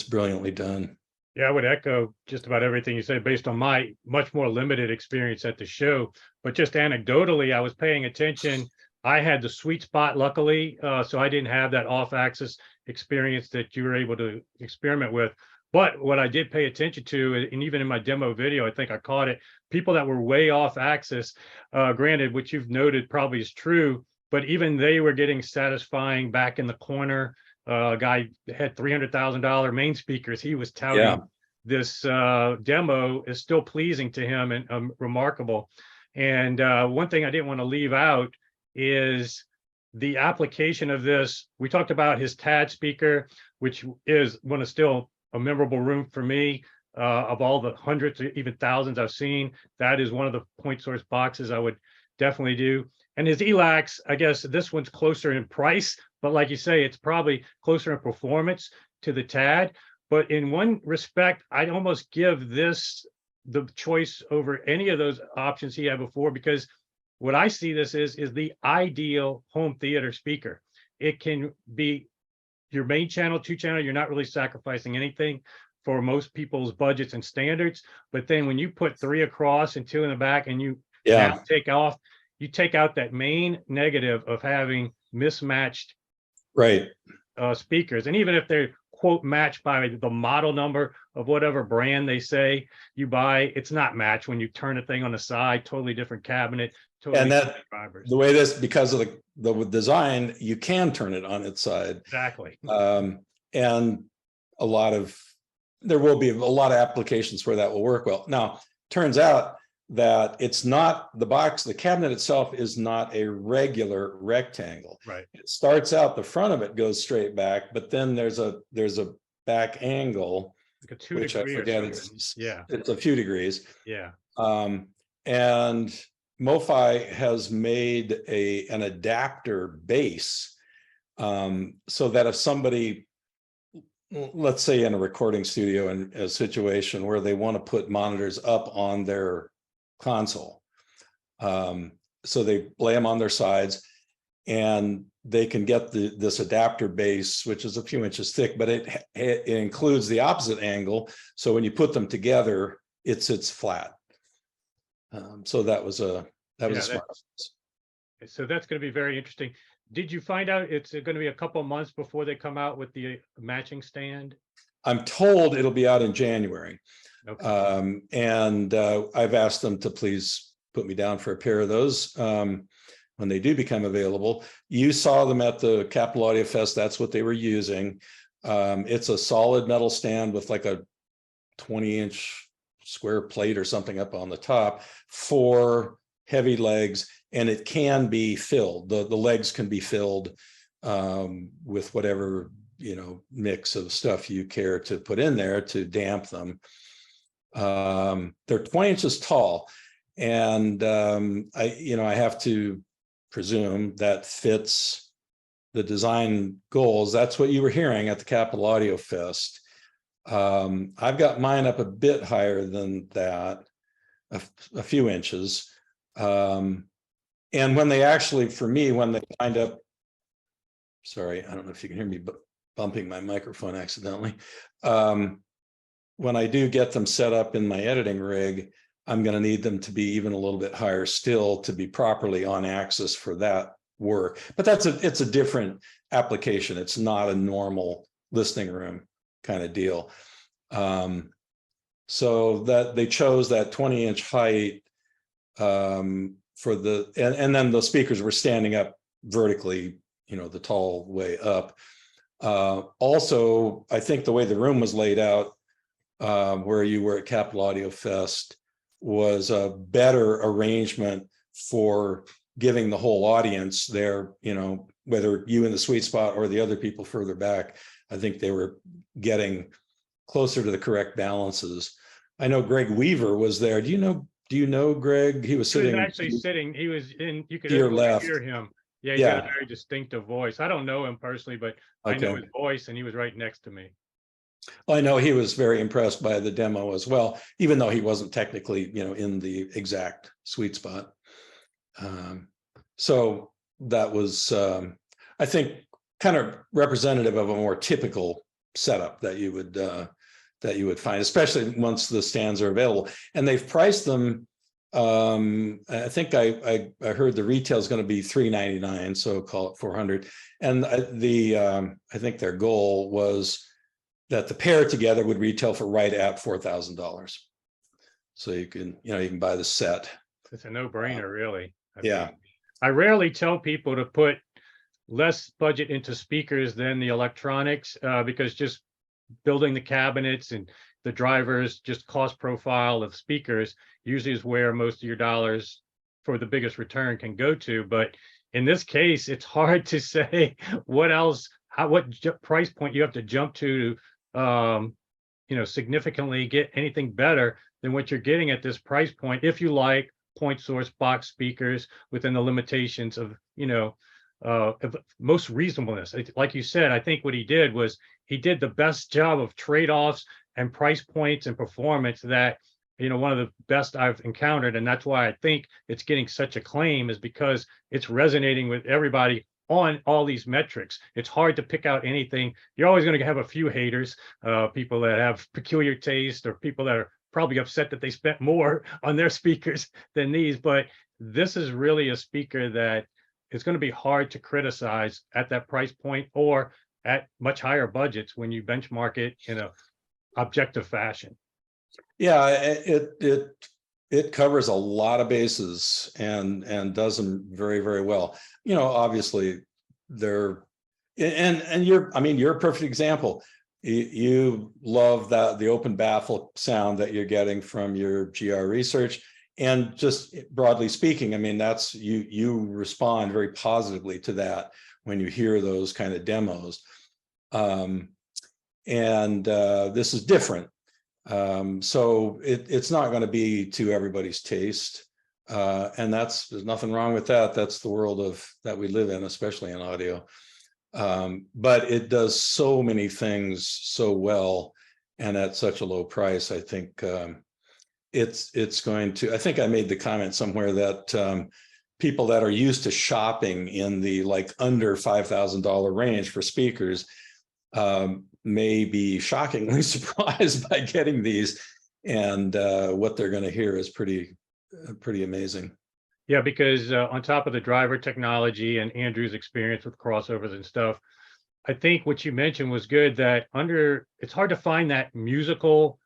brilliantly done. Yeah, I would echo just about everything you said based on my much more limited experience at the show. But just anecdotally, I was paying attention. I had the sweet spot, luckily, so I didn't have that off-axis experience that you were able to experiment with. But what I did pay attention to, and even in my demo video, I think I caught it, people that were way off axis, granted, which you've noted probably is true, but even they were getting satisfying back in the corner. A guy had $300,000 main speakers. He was touting this demo is still pleasing to him and remarkable. And one thing I didn't want to leave out is the application of this. We talked about his TAD speaker, which is one of still a memorable room for me. Of all the hundreds or even thousands I've seen, that is one of the point source boxes I would definitely do. And his ELACs, I guess this one's closer in price, but like you say, it's probably closer in performance to the TAD. But in one respect, I'd almost give this the choice over any of those options he had before, because what I see this is the ideal home theater speaker. It can be your main channel, 2-channel, you're not really sacrificing anything for most people's budgets and standards. But then when you put 3 across and 2 in the back, and you now you take out that main negative of having mismatched speakers. And even if they're quote matched by the model number of whatever brand they say you buy, it's not matched when you turn a thing on the side, totally different cabinet, totally and different drivers. The way this, because of the design, you can turn it on its side. Exactly. And there will be a lot of applications where that will work well. Now, turns out that it's not the cabinet itself is not a regular rectangle. Right. It starts out, the front of it goes straight back, but then there's a back angle, Like a 2 which I degree or forget, something. Yeah. it's a few degrees. Yeah. And MoFi has made an adapter base, so that if somebody, let's say in a recording studio, in a situation where they want to put monitors up on their console, so they lay them on their sides, and they can get this adapter base, which is a few inches thick, but it includes the opposite angle. So when you put them together, it sits flat. So that was a smart. So that's going to be very interesting. Did you find out it's going to be a couple months before they come out with the matching stand? I'm told it'll be out in January. Okay. And I've asked them to please put me down for a pair of those when they do become available. You saw them at the Capital Audio Fest. That's what they were using. It's a solid metal stand with like a 20-inch square plate or something up on the top, 4 heavy legs, and it can be filled. The legs can be filled with whatever, mix of stuff you care to put in there to damp them. They're 20 inches tall, and I have to presume that fits the design goals. That's what you were hearing at the Capital Audio Fest. I've got mine up a bit higher than that, a few inches. And when they actually, for me, when they wind up, sorry, I don't know if you can hear me, but bumping my microphone accidentally. When I do get them set up in my editing rig, I'm going to need them to be even a little bit higher still to be properly on axis for that work. But it's a different application. It's not a normal listening room kind of deal. So that they chose that 20-inch height for and then the speakers were standing up vertically, the tall way up. Also, I think the way the room was laid out, where you were at Capital Audio Fest, was a better arrangement for giving the whole audience there, whether you in the sweet spot or the other people further back. I think they were getting closer to the correct balances. I know Greg Weaver was there. Do you know Greg? He was sitting. He was actually sitting. He was in. You could hear him. Yeah, he had a very distinctive voice. I don't know him personally, but I know his voice, and he was right next to me. Well, I know he was very impressed by the demo as well, even though he wasn't technically, in the exact sweet spot. So that was, I think, kind of representative of a more typical setup that you would find, especially once the stands are available. And they've priced them. I think I heard the retail is going to be $399, so call it $400. And I think their goal was that the pair together would retail for right at $4,000. So you can buy the set. It's a no-brainer, really. I rarely tell people to put less budget into speakers than the electronics, because just building the cabinets and the drivers, just cost profile of speakers usually is where most of your dollars for the biggest return can go to. But in this case, it's hard to say what else, what price point you have to jump to significantly get anything better than what you're getting at this price point, if you like point source box speakers within the limitations of most reasonableness. Like you said, I think what he did was he did the best job of trade-offs and price points and performance that one of the best I've encountered. And that's why I think it's getting such acclaim, is because it's resonating with everybody on all these metrics. It's hard to pick out anything. You're always going to have a few haters, people that have peculiar taste, or people that are probably upset that they spent more on their speakers than these. But this is really a speaker that it's going to be hard to criticize at that price point or at much higher budgets when you benchmark it in a objective fashion. Yeah, it covers a lot of bases and does them very, very well. Obviously they're you're a perfect example. You love the open baffle sound that you're getting from your GR research. And just broadly speaking, that's you respond very positively to that when you hear those kind of demos. and this is different. So it's not going to be to everybody's taste, and there's nothing wrong with that. That's the world that we live in, especially in audio. But it does so many things so well, and at such a low price. I think it's going to. I think I made the comment somewhere that people that are used to shopping in the like under $5,000 range for speakers may be shockingly surprised by getting these, and what they're going to hear is pretty amazing. Yeah, because on top of the driver technology and Andrew's experience with crossovers and stuff, I think what you mentioned was good, that it's hard to find that musical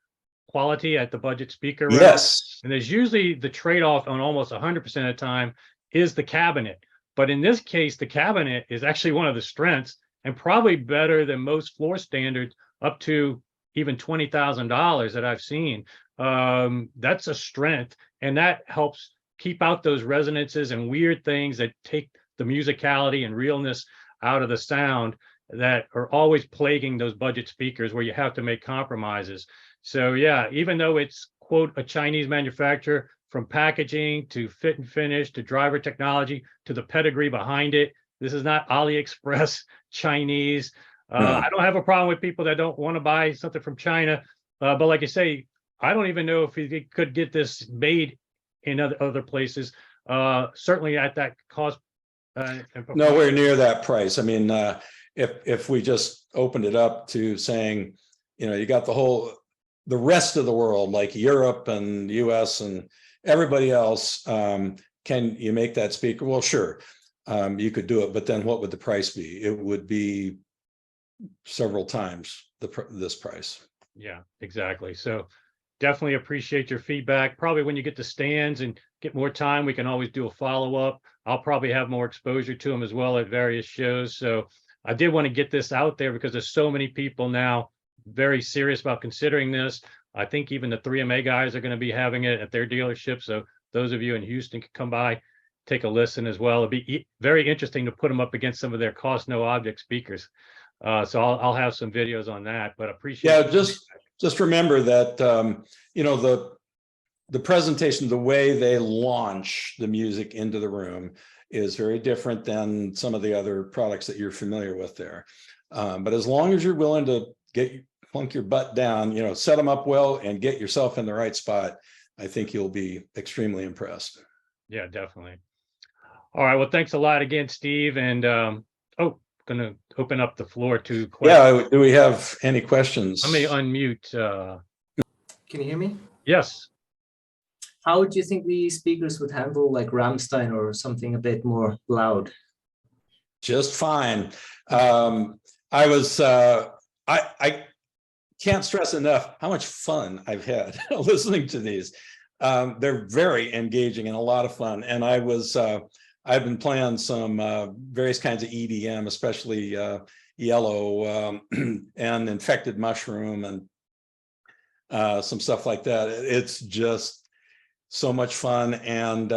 quality at the budget speaker realm. Yes. And there's usually the trade-off on almost 100% of the time is the cabinet. But in this case, the cabinet is actually one of the strengths, and probably better than most floor standards up to even $20,000 that I've seen. That's a strength, and that helps keep out those resonances and weird things that take the musicality and realness out of the sound that are always plaguing those budget speakers where you have to make compromises. So yeah, even though it's, quote, a Chinese manufacturer, from packaging to fit and finish to driver technology to the pedigree behind it, this is not AliExpress Chinese. No. I don't have a problem with people that don't want to buy something from China. But like you say, I don't even know if you could get this made in other places, certainly at that cost. Nowhere near that price. I mean, if we just opened it up to saying, you got the rest of the world, like Europe and US and everybody else, can you make that speaker? Well, sure, you could do it, but then what would the price be? It would be several times this price. Yeah, exactly. So definitely appreciate your feedback. Probably when you get the stands and get more time, we can always do a follow-up. I'll probably have more exposure to them as well at various shows. So I did want to get this out there because there's so many people now very serious about considering this. I think even the 3MA guys are going to be having it at their dealership. So those of you in Houston can come by, take a listen as well. It'd be very interesting to put them up against some of their cost no object speakers. So I'll have some videos on that, but appreciate. Yeah, just remember that the presentation, the way they launch the music into the room is very different than some of the other products that you're familiar with there. But as long as you're willing to plunk your butt down, set them up well and get yourself in the right spot, I think you'll be extremely impressed. Yeah, definitely. All right. Well, thanks a lot again, Steve. And going to open up the floor to questions. Yeah. Do we have any questions? Let me unmute. Can you hear me? Yes. How do you think the speakers would handle like Rammstein or something a bit more loud? Just fine. I can't stress enough how much fun I've had listening to these. They're very engaging and a lot of fun. And I've been playing some various kinds of EDM, especially Yellow and Infected Mushroom and some stuff like that. It's just so much fun. And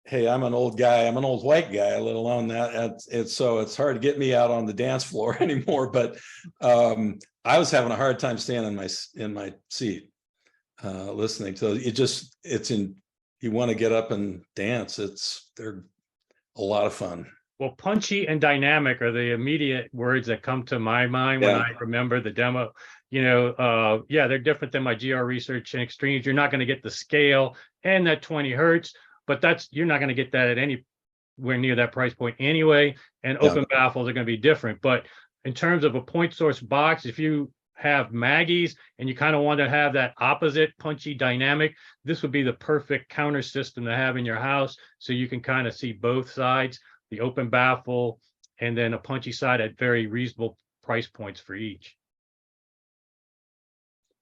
hey, I'm an old guy. I'm an old white guy, let alone that. It's hard to get me out on the dance floor anymore. But I was having a hard time staying in my seat listening to it. You want to get up and dance. They're a lot of fun. Well, punchy and dynamic are the immediate words that come to my mind when I remember the demo. They're different than my GR Research and Extremes. You're not going to get the scale and that 20 hertz, but you're not going to get that at anywhere near that price point anyway. And open baffles are going to be different. But in terms of a point source box, if you have Maggie's and you kind of want to have that opposite punchy dynamic, this would be the perfect counter system to have in your house, so you can kind of see both sides, the open baffle and then a punchy side at very reasonable price points for each.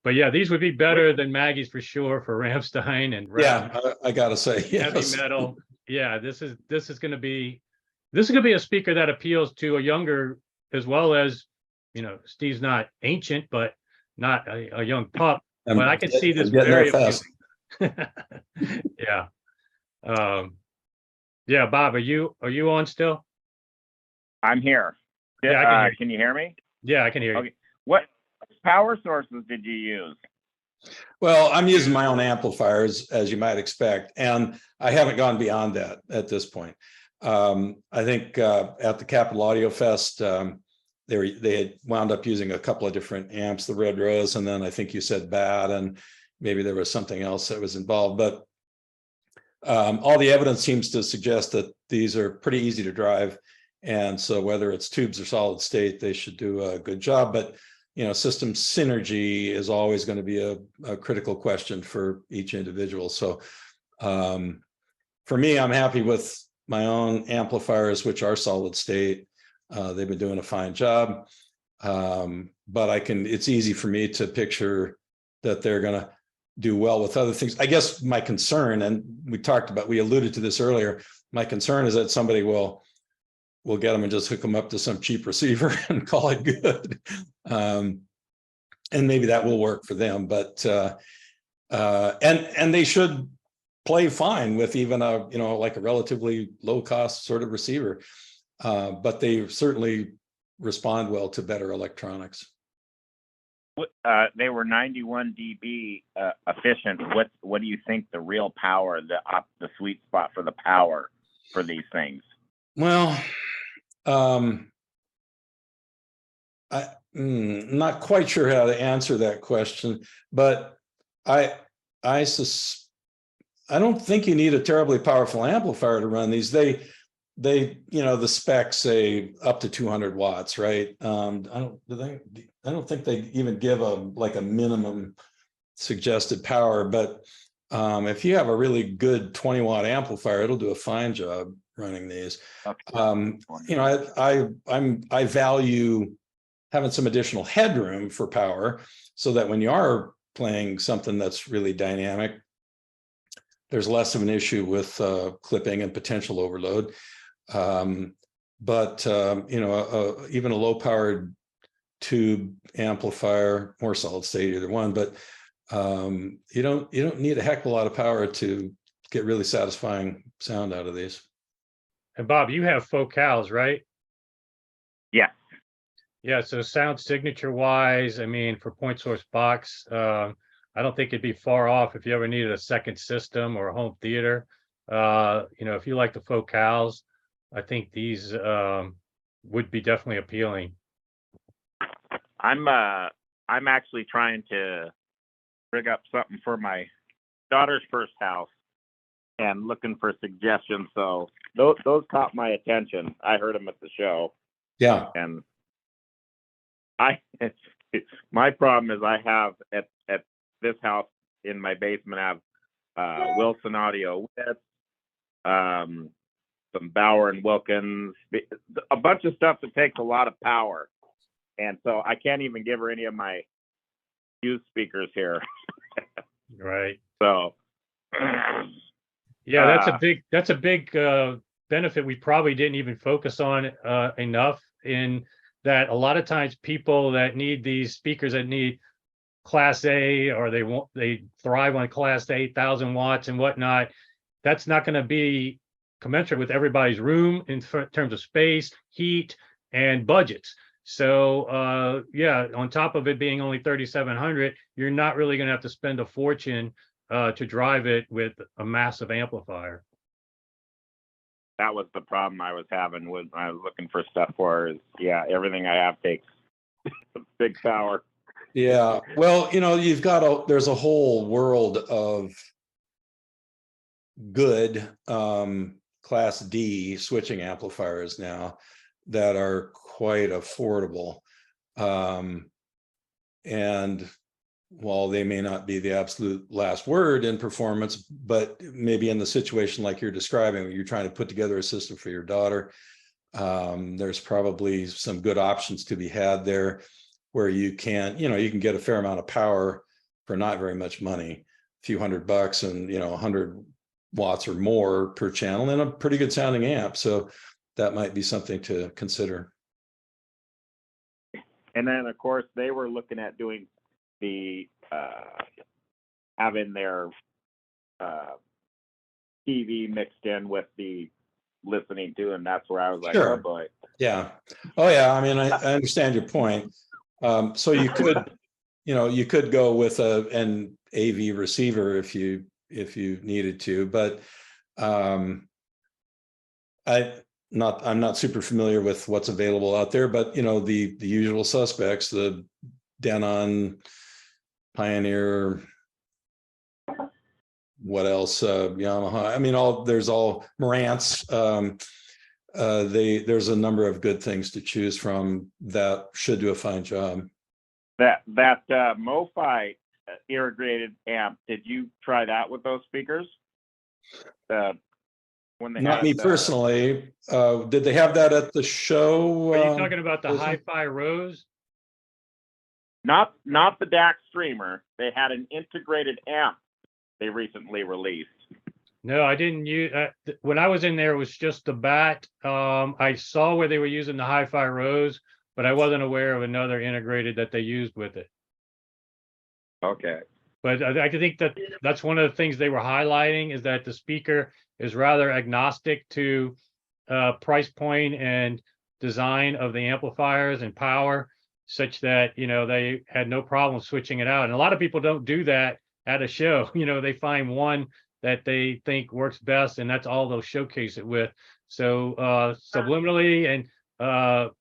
But yeah, these would be better than Maggie's for sure for Rammstein and I gotta say, heavy metal. Yeah, this is going to be a speaker that appeals to a younger, as well as, Steve's not ancient, but not a young pup. But I can see this very appealing. Yeah. Yeah, Bob, are you on still? I'm here. Yeah, I can hear you. Can you hear me? Yeah, I can hear you. Okay. What power sources did you use? Well, I'm using my own amplifiers, as you might expect, and I haven't gone beyond that at this point. I think at the Capital Audio Fest, they had wound up using a couple of different amps, the Red Rose, and then I think you said BAT, and maybe there was something else that was involved. But all the evidence seems to suggest that these are pretty easy to drive, and so whether it's tubes or solid state, they should do a good job. But system synergy is always going to be a critical question for each individual. So for me, I'm happy with my own amplifiers, which are solid state. They've been doing a fine job. But it's easy for me to picture that they're going to do well with other things. I guess my concern, and we alluded to this earlier, my concern is that somebody will get them and just hook them up to some cheap receiver and call it good. And maybe that will work for them, but and they should play fine with even like a relatively low cost sort of receiver. But they certainly respond well to better electronics. They were 91 dB efficient. What do you think the real power, the sweet spot for the power for these things? Well, I'm not quite sure how to answer that question, but I don't think you need a terribly powerful amplifier to run these. They the specs say up to 200 watts, right? I don't think they even give a minimum suggested power, but if you have a really good 20-watt amplifier, it'll do a fine job running these. I value having some additional headroom for power, so that when you are playing something that's really dynamic, there's less of an issue with clipping and potential overload. But even a low-powered tube amplifier or solid state, either one, but you don't need a heck of a lot of power to get really satisfying sound out of these. And Bob, you have Coaxials, right? Yeah. Yeah, so sound signature wise, I mean, for point source box, I don't think it'd be far off if you ever needed a second system or a home theater. If you like the Coaxials, I think these would be definitely appealing. I'm actually trying to rig up something for my daughter's first house and looking for suggestions. So those caught my attention. I heard them at the show. Yeah. And my problem is I have at this house in my basement, I have Wilson Audio with some Bauer and Wilkins, a bunch of stuff that takes a lot of power. And so I can't even give her any of my used speakers here. Right. So yeah, that's a big benefit we probably didn't even focus on enough, in that a lot of times people that need these speakers that need class A, or they thrive on class A 1,000 watts and whatnot, that's not going to be commensurate with everybody's room in terms of space, heat, and budgets. So yeah, on top of it being only 3,700, you're not really going to have to spend a fortune to drive it with a massive amplifier. that was the problem I was having when I was looking for stuff for. Is everything I have takes big power. Yeah, well, there's a whole world of good class D switching amplifiers now that are quite affordable. And while they may not be the absolute last word in performance, but maybe in the situation like you're describing, where you're trying to put together a system for your daughter, there's probably some good options to be had there, where you can get a fair amount of power for not very much money, a few $100 and 100 watts or more per channel, and a pretty good sounding amp. So that might be something to consider. And then of course they were looking at doing the having their TV mixed in with the listening to, and that's where I was like, Sure. oh boy. Yeah. Oh yeah. I mean, I understand your point. So you could, you could go with an AV receiver if you needed to, but I'm not super familiar with what's available out there, but the usual suspects, the Denon, Pioneer, what else? Yamaha. I mean, there's all Marantz. There's a number of good things to choose from that should do a fine job. That MoFi irrigated amp, did you try that with those speakers? When they Not me personally. Did they have that at the show? Are you talking about the Hi-Fi Rose? Not the DAC streamer. They had an integrated amp they recently released. No, I didn't use. When I was in there, it was just the bat. I saw where they were using the Hi-Fi Rose, but I wasn't aware of another integrated that they used with it. Okay. But I think that's one of the things they were highlighting, is that the speaker is rather agnostic to price point and design of the amplifiers and power, such that they had no problem switching it out. And a lot of people don't do that at a show. They find one that they think works best, and that's all they'll showcase it with. So subliminally, and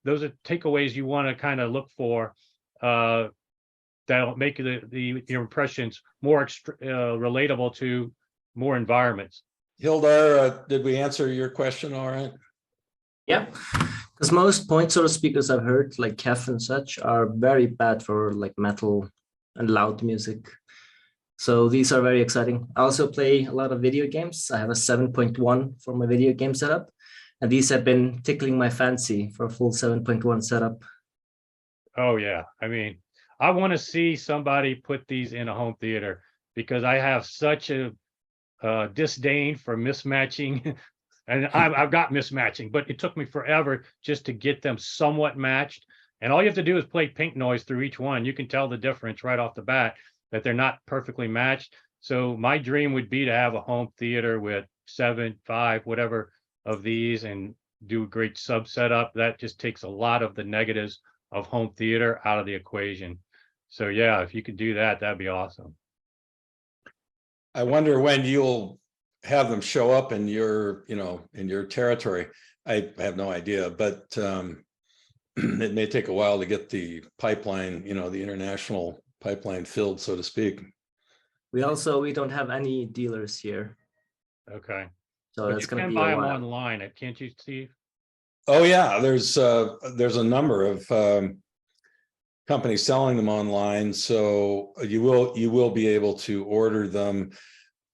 those are takeaways you want to kind of look for. That'll make your impressions more relatable to more environments. Hildar, did we answer your question all right? Yeah, because most point source speakers I've heard, like KEF and such, are very bad for like metal and loud music. So these are very exciting. I also play a lot of video games. I have a 7.1 for my video game setup, and these have been tickling my fancy for a full 7.1 setup. Oh yeah, I mean, I want to see somebody put these in a home theater, because I have such a disdain for mismatching. And I've got mismatching, but it took me forever just to get them somewhat matched. And all you have to do is play pink noise through each one. You can tell the difference right off the bat, that they're not perfectly matched. So my dream would be to have a home theater with 7, 5, whatever of these, and do a great sub setup. That just takes a lot of the negatives of home theater out of the equation. So yeah, if you could do that, that'd be awesome. I wonder when you'll have them show up in your, in your territory. I have no idea, but it may take a while to get the pipeline, the international pipeline filled, so to speak. We don't have any dealers here. Okay. So But that's you going to can be buy a them while. online, can't you, Steve? Oh yeah, there's a number of companies selling them online, so you will be able to order them.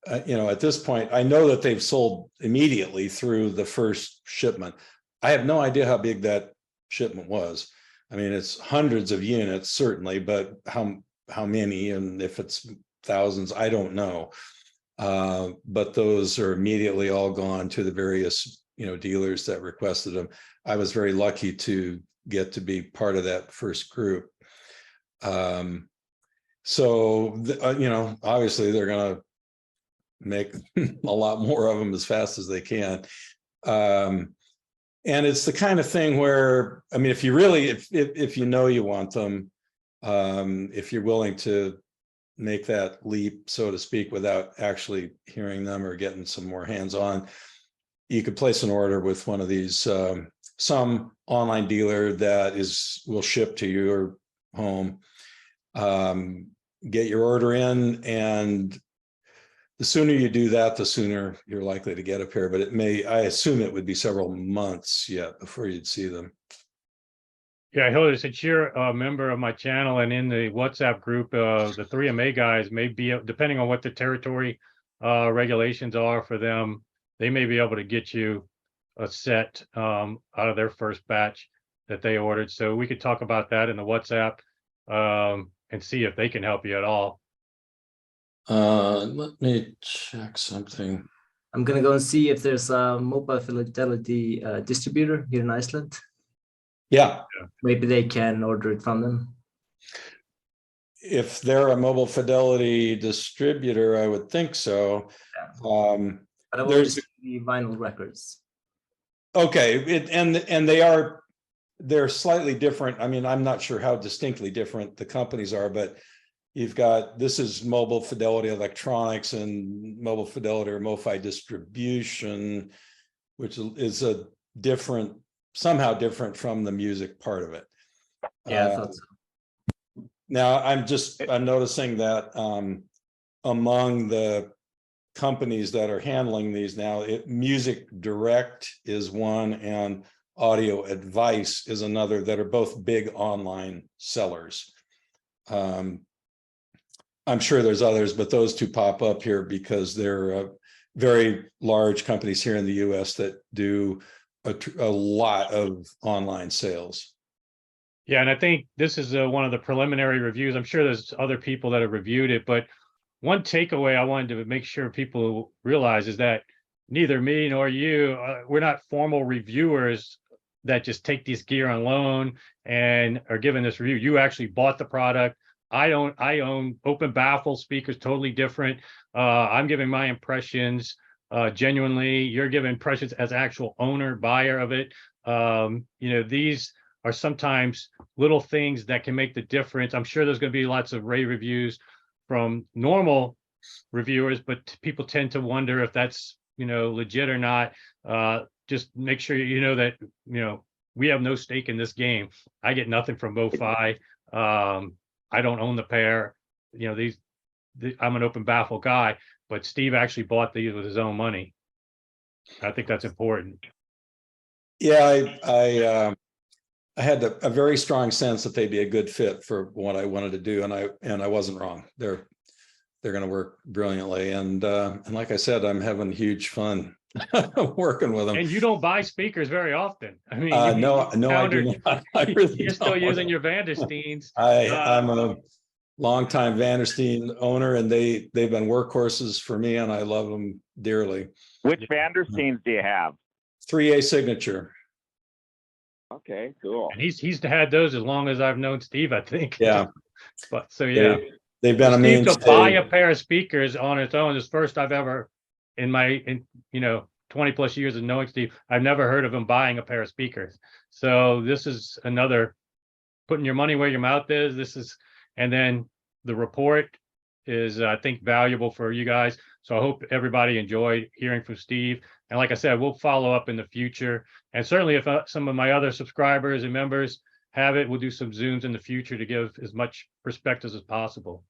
At this point, I know that they've sold immediately through the first shipment. I have no idea how big that shipment was. I mean, it's hundreds of units certainly, but how many, and if it's thousands, I don't know. But those are immediately all gone to the various dealers that requested them. I was very lucky to get to be part of that first group. So obviously they're going to make a lot more of them as fast as they can. And it's the kind of thing where, I mean, if you really, if you want them, if you're willing to make that leap, so to speak, without actually hearing them or getting some more hands-on, you could place an order with one of these, some online dealer that will ship to your home, get your order in, and the sooner you do that, the sooner you're likely to get a pair. But I assume it would be several months yet before you'd see them. Yeah, Hilda, since you're a member of my channel and in the WhatsApp group, the 3MA guys may be, depending on what the territory regulations are for them, they may be able to get you a set out of their first batch that they ordered. So we could talk about that in the WhatsApp and see if they can help you at all. Let me check something. I'm going to go and see if there's a mobile fidelity distributor here in Iceland. Yeah. Maybe they can order it from them. If they're a mobile fidelity distributor, I would think so. Yeah. But I've only seen the vinyl records. Okay, and they are they're slightly different. I mean, I'm not sure how distinctly different the companies are, but you've got, this is Mobile Fidelity Electronics and Mobile Fidelity or MoFi Distribution, which is a different, somehow different from the music part of it. Yeah, I thought so. Now I'm noticing that among the companies that are handling these now, Music Direct is one and Audio Advice is another that are both big online sellers. I'm sure there's others, but those two pop up here because they're very large companies here in the US that do a lot of online sales. Yeah, and I think this is one of the preliminary reviews. I'm sure there's other people that have reviewed it, but one takeaway I wanted to make sure people realize is that neither me nor you, we're not formal reviewers that just take this gear on loan and are giving this review. You actually bought the product. I own open baffle speakers, totally different. I'm giving my impressions genuinely. You're giving impressions as actual owner, buyer of it. These are sometimes little things that can make the difference. I'm sure there's going to be lots of rave reviews from normal reviewers, but people tend to wonder if that's, legit or not. Just make sure you know that, we have no stake in this game. I get nothing from MoFi. I don't own the pair. I'm an open baffle guy, but Steve actually bought these with his own money. I think that's important. Yeah, I had a very strong sense that they'd be a good fit for what I wanted to do, and I wasn't wrong. They're going to work brilliantly, and like I said, I'm having huge fun working with them. And you don't buy speakers very often. I mean, no, I do not. I really you're still using your Vandersteins. I'm a longtime Vandersteen owner, and they've been workhorses for me, and I love them dearly. Which Vandersteins do you have? 3A signature. Okay, cool. And he's had those as long as I've known Steve, I think. Yeah. But so yeah, they've been a Steve mainstay. to buy a pair of speakers on its own is first I've ever in 20 plus years of knowing Steve, I've never heard of him buying a pair of speakers. So this is another putting your money where your mouth is. And then the report is, I think, valuable for you guys. So I hope everybody enjoyed hearing from Steve. And like I said, we'll follow up in the future. And certainly if some of my other subscribers and members have it, we'll do some Zooms in the future to give as much perspectives as possible.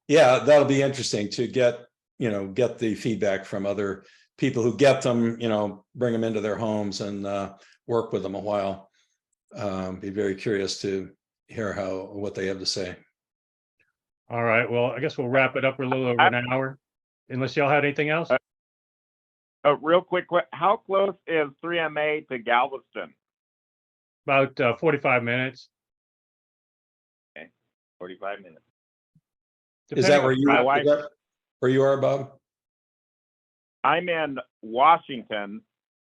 Yeah, that'll be interesting to get the feedback from other people who get them, bring them into their homes and work with them a while. Be very curious to hear what they have to say. All right. Well, I guess we'll wrap it up. We're a little over an hour. Unless y'all had anything else? Real quick, how close is 3MA to Galveston? About 45 minutes. Okay, 45 minutes. Is that where you are? Where you are, Bob? I'm in Washington.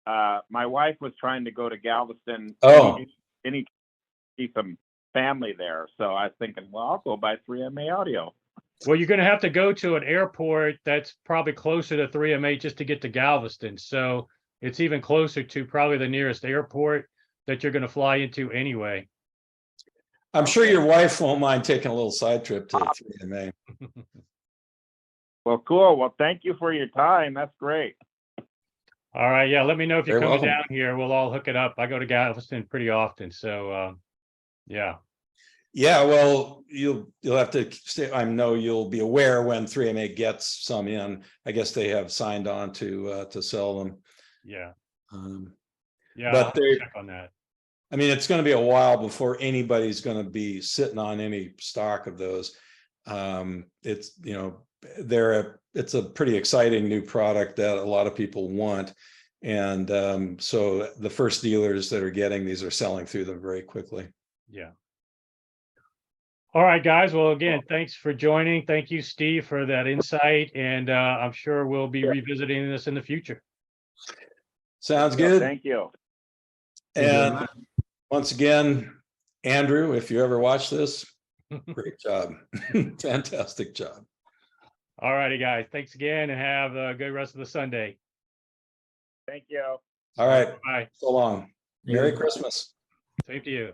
My wife was trying to go to Galveston. Oh. Any see some family there. So I was thinking, well, I'll go by 3MA Audio. Well, you're going to have to go to an airport that's probably closer to 3MA just to get to Galveston. So it's even closer to probably the nearest airport that you're going to fly into anyway. I'm sure your wife won't mind taking a little side trip to 3MA. Well, cool. Well, thank you for your time. That's great. All right. Yeah. Let me know if you're You're coming welcome. down here. We'll all hook it up. I go to Galveston pretty often. So, yeah. Yeah, well, you'll have to stay. I know you'll be aware when 3MA gets some in. I guess they have signed on to sell them. Yeah. Yeah, I'll but they check on that. I mean, it's going to be a while before anybody's going to be sitting on any stock of those. It's it's a pretty exciting new product that a lot of people want, and so the first dealers that are getting these are selling through them very quickly. Yeah. All right, guys. Well, again, thanks for joining. Thank you, Steve, for that insight. And I'm sure we'll be revisiting this in the future. Sounds good. Thank you. And once again, Andrew, if you ever watch this, great job. Fantastic job. All righty, guys. Thanks again and have a good rest of the Sunday. Thank you. All right. Bye. So long. Merry Christmas. Same to you.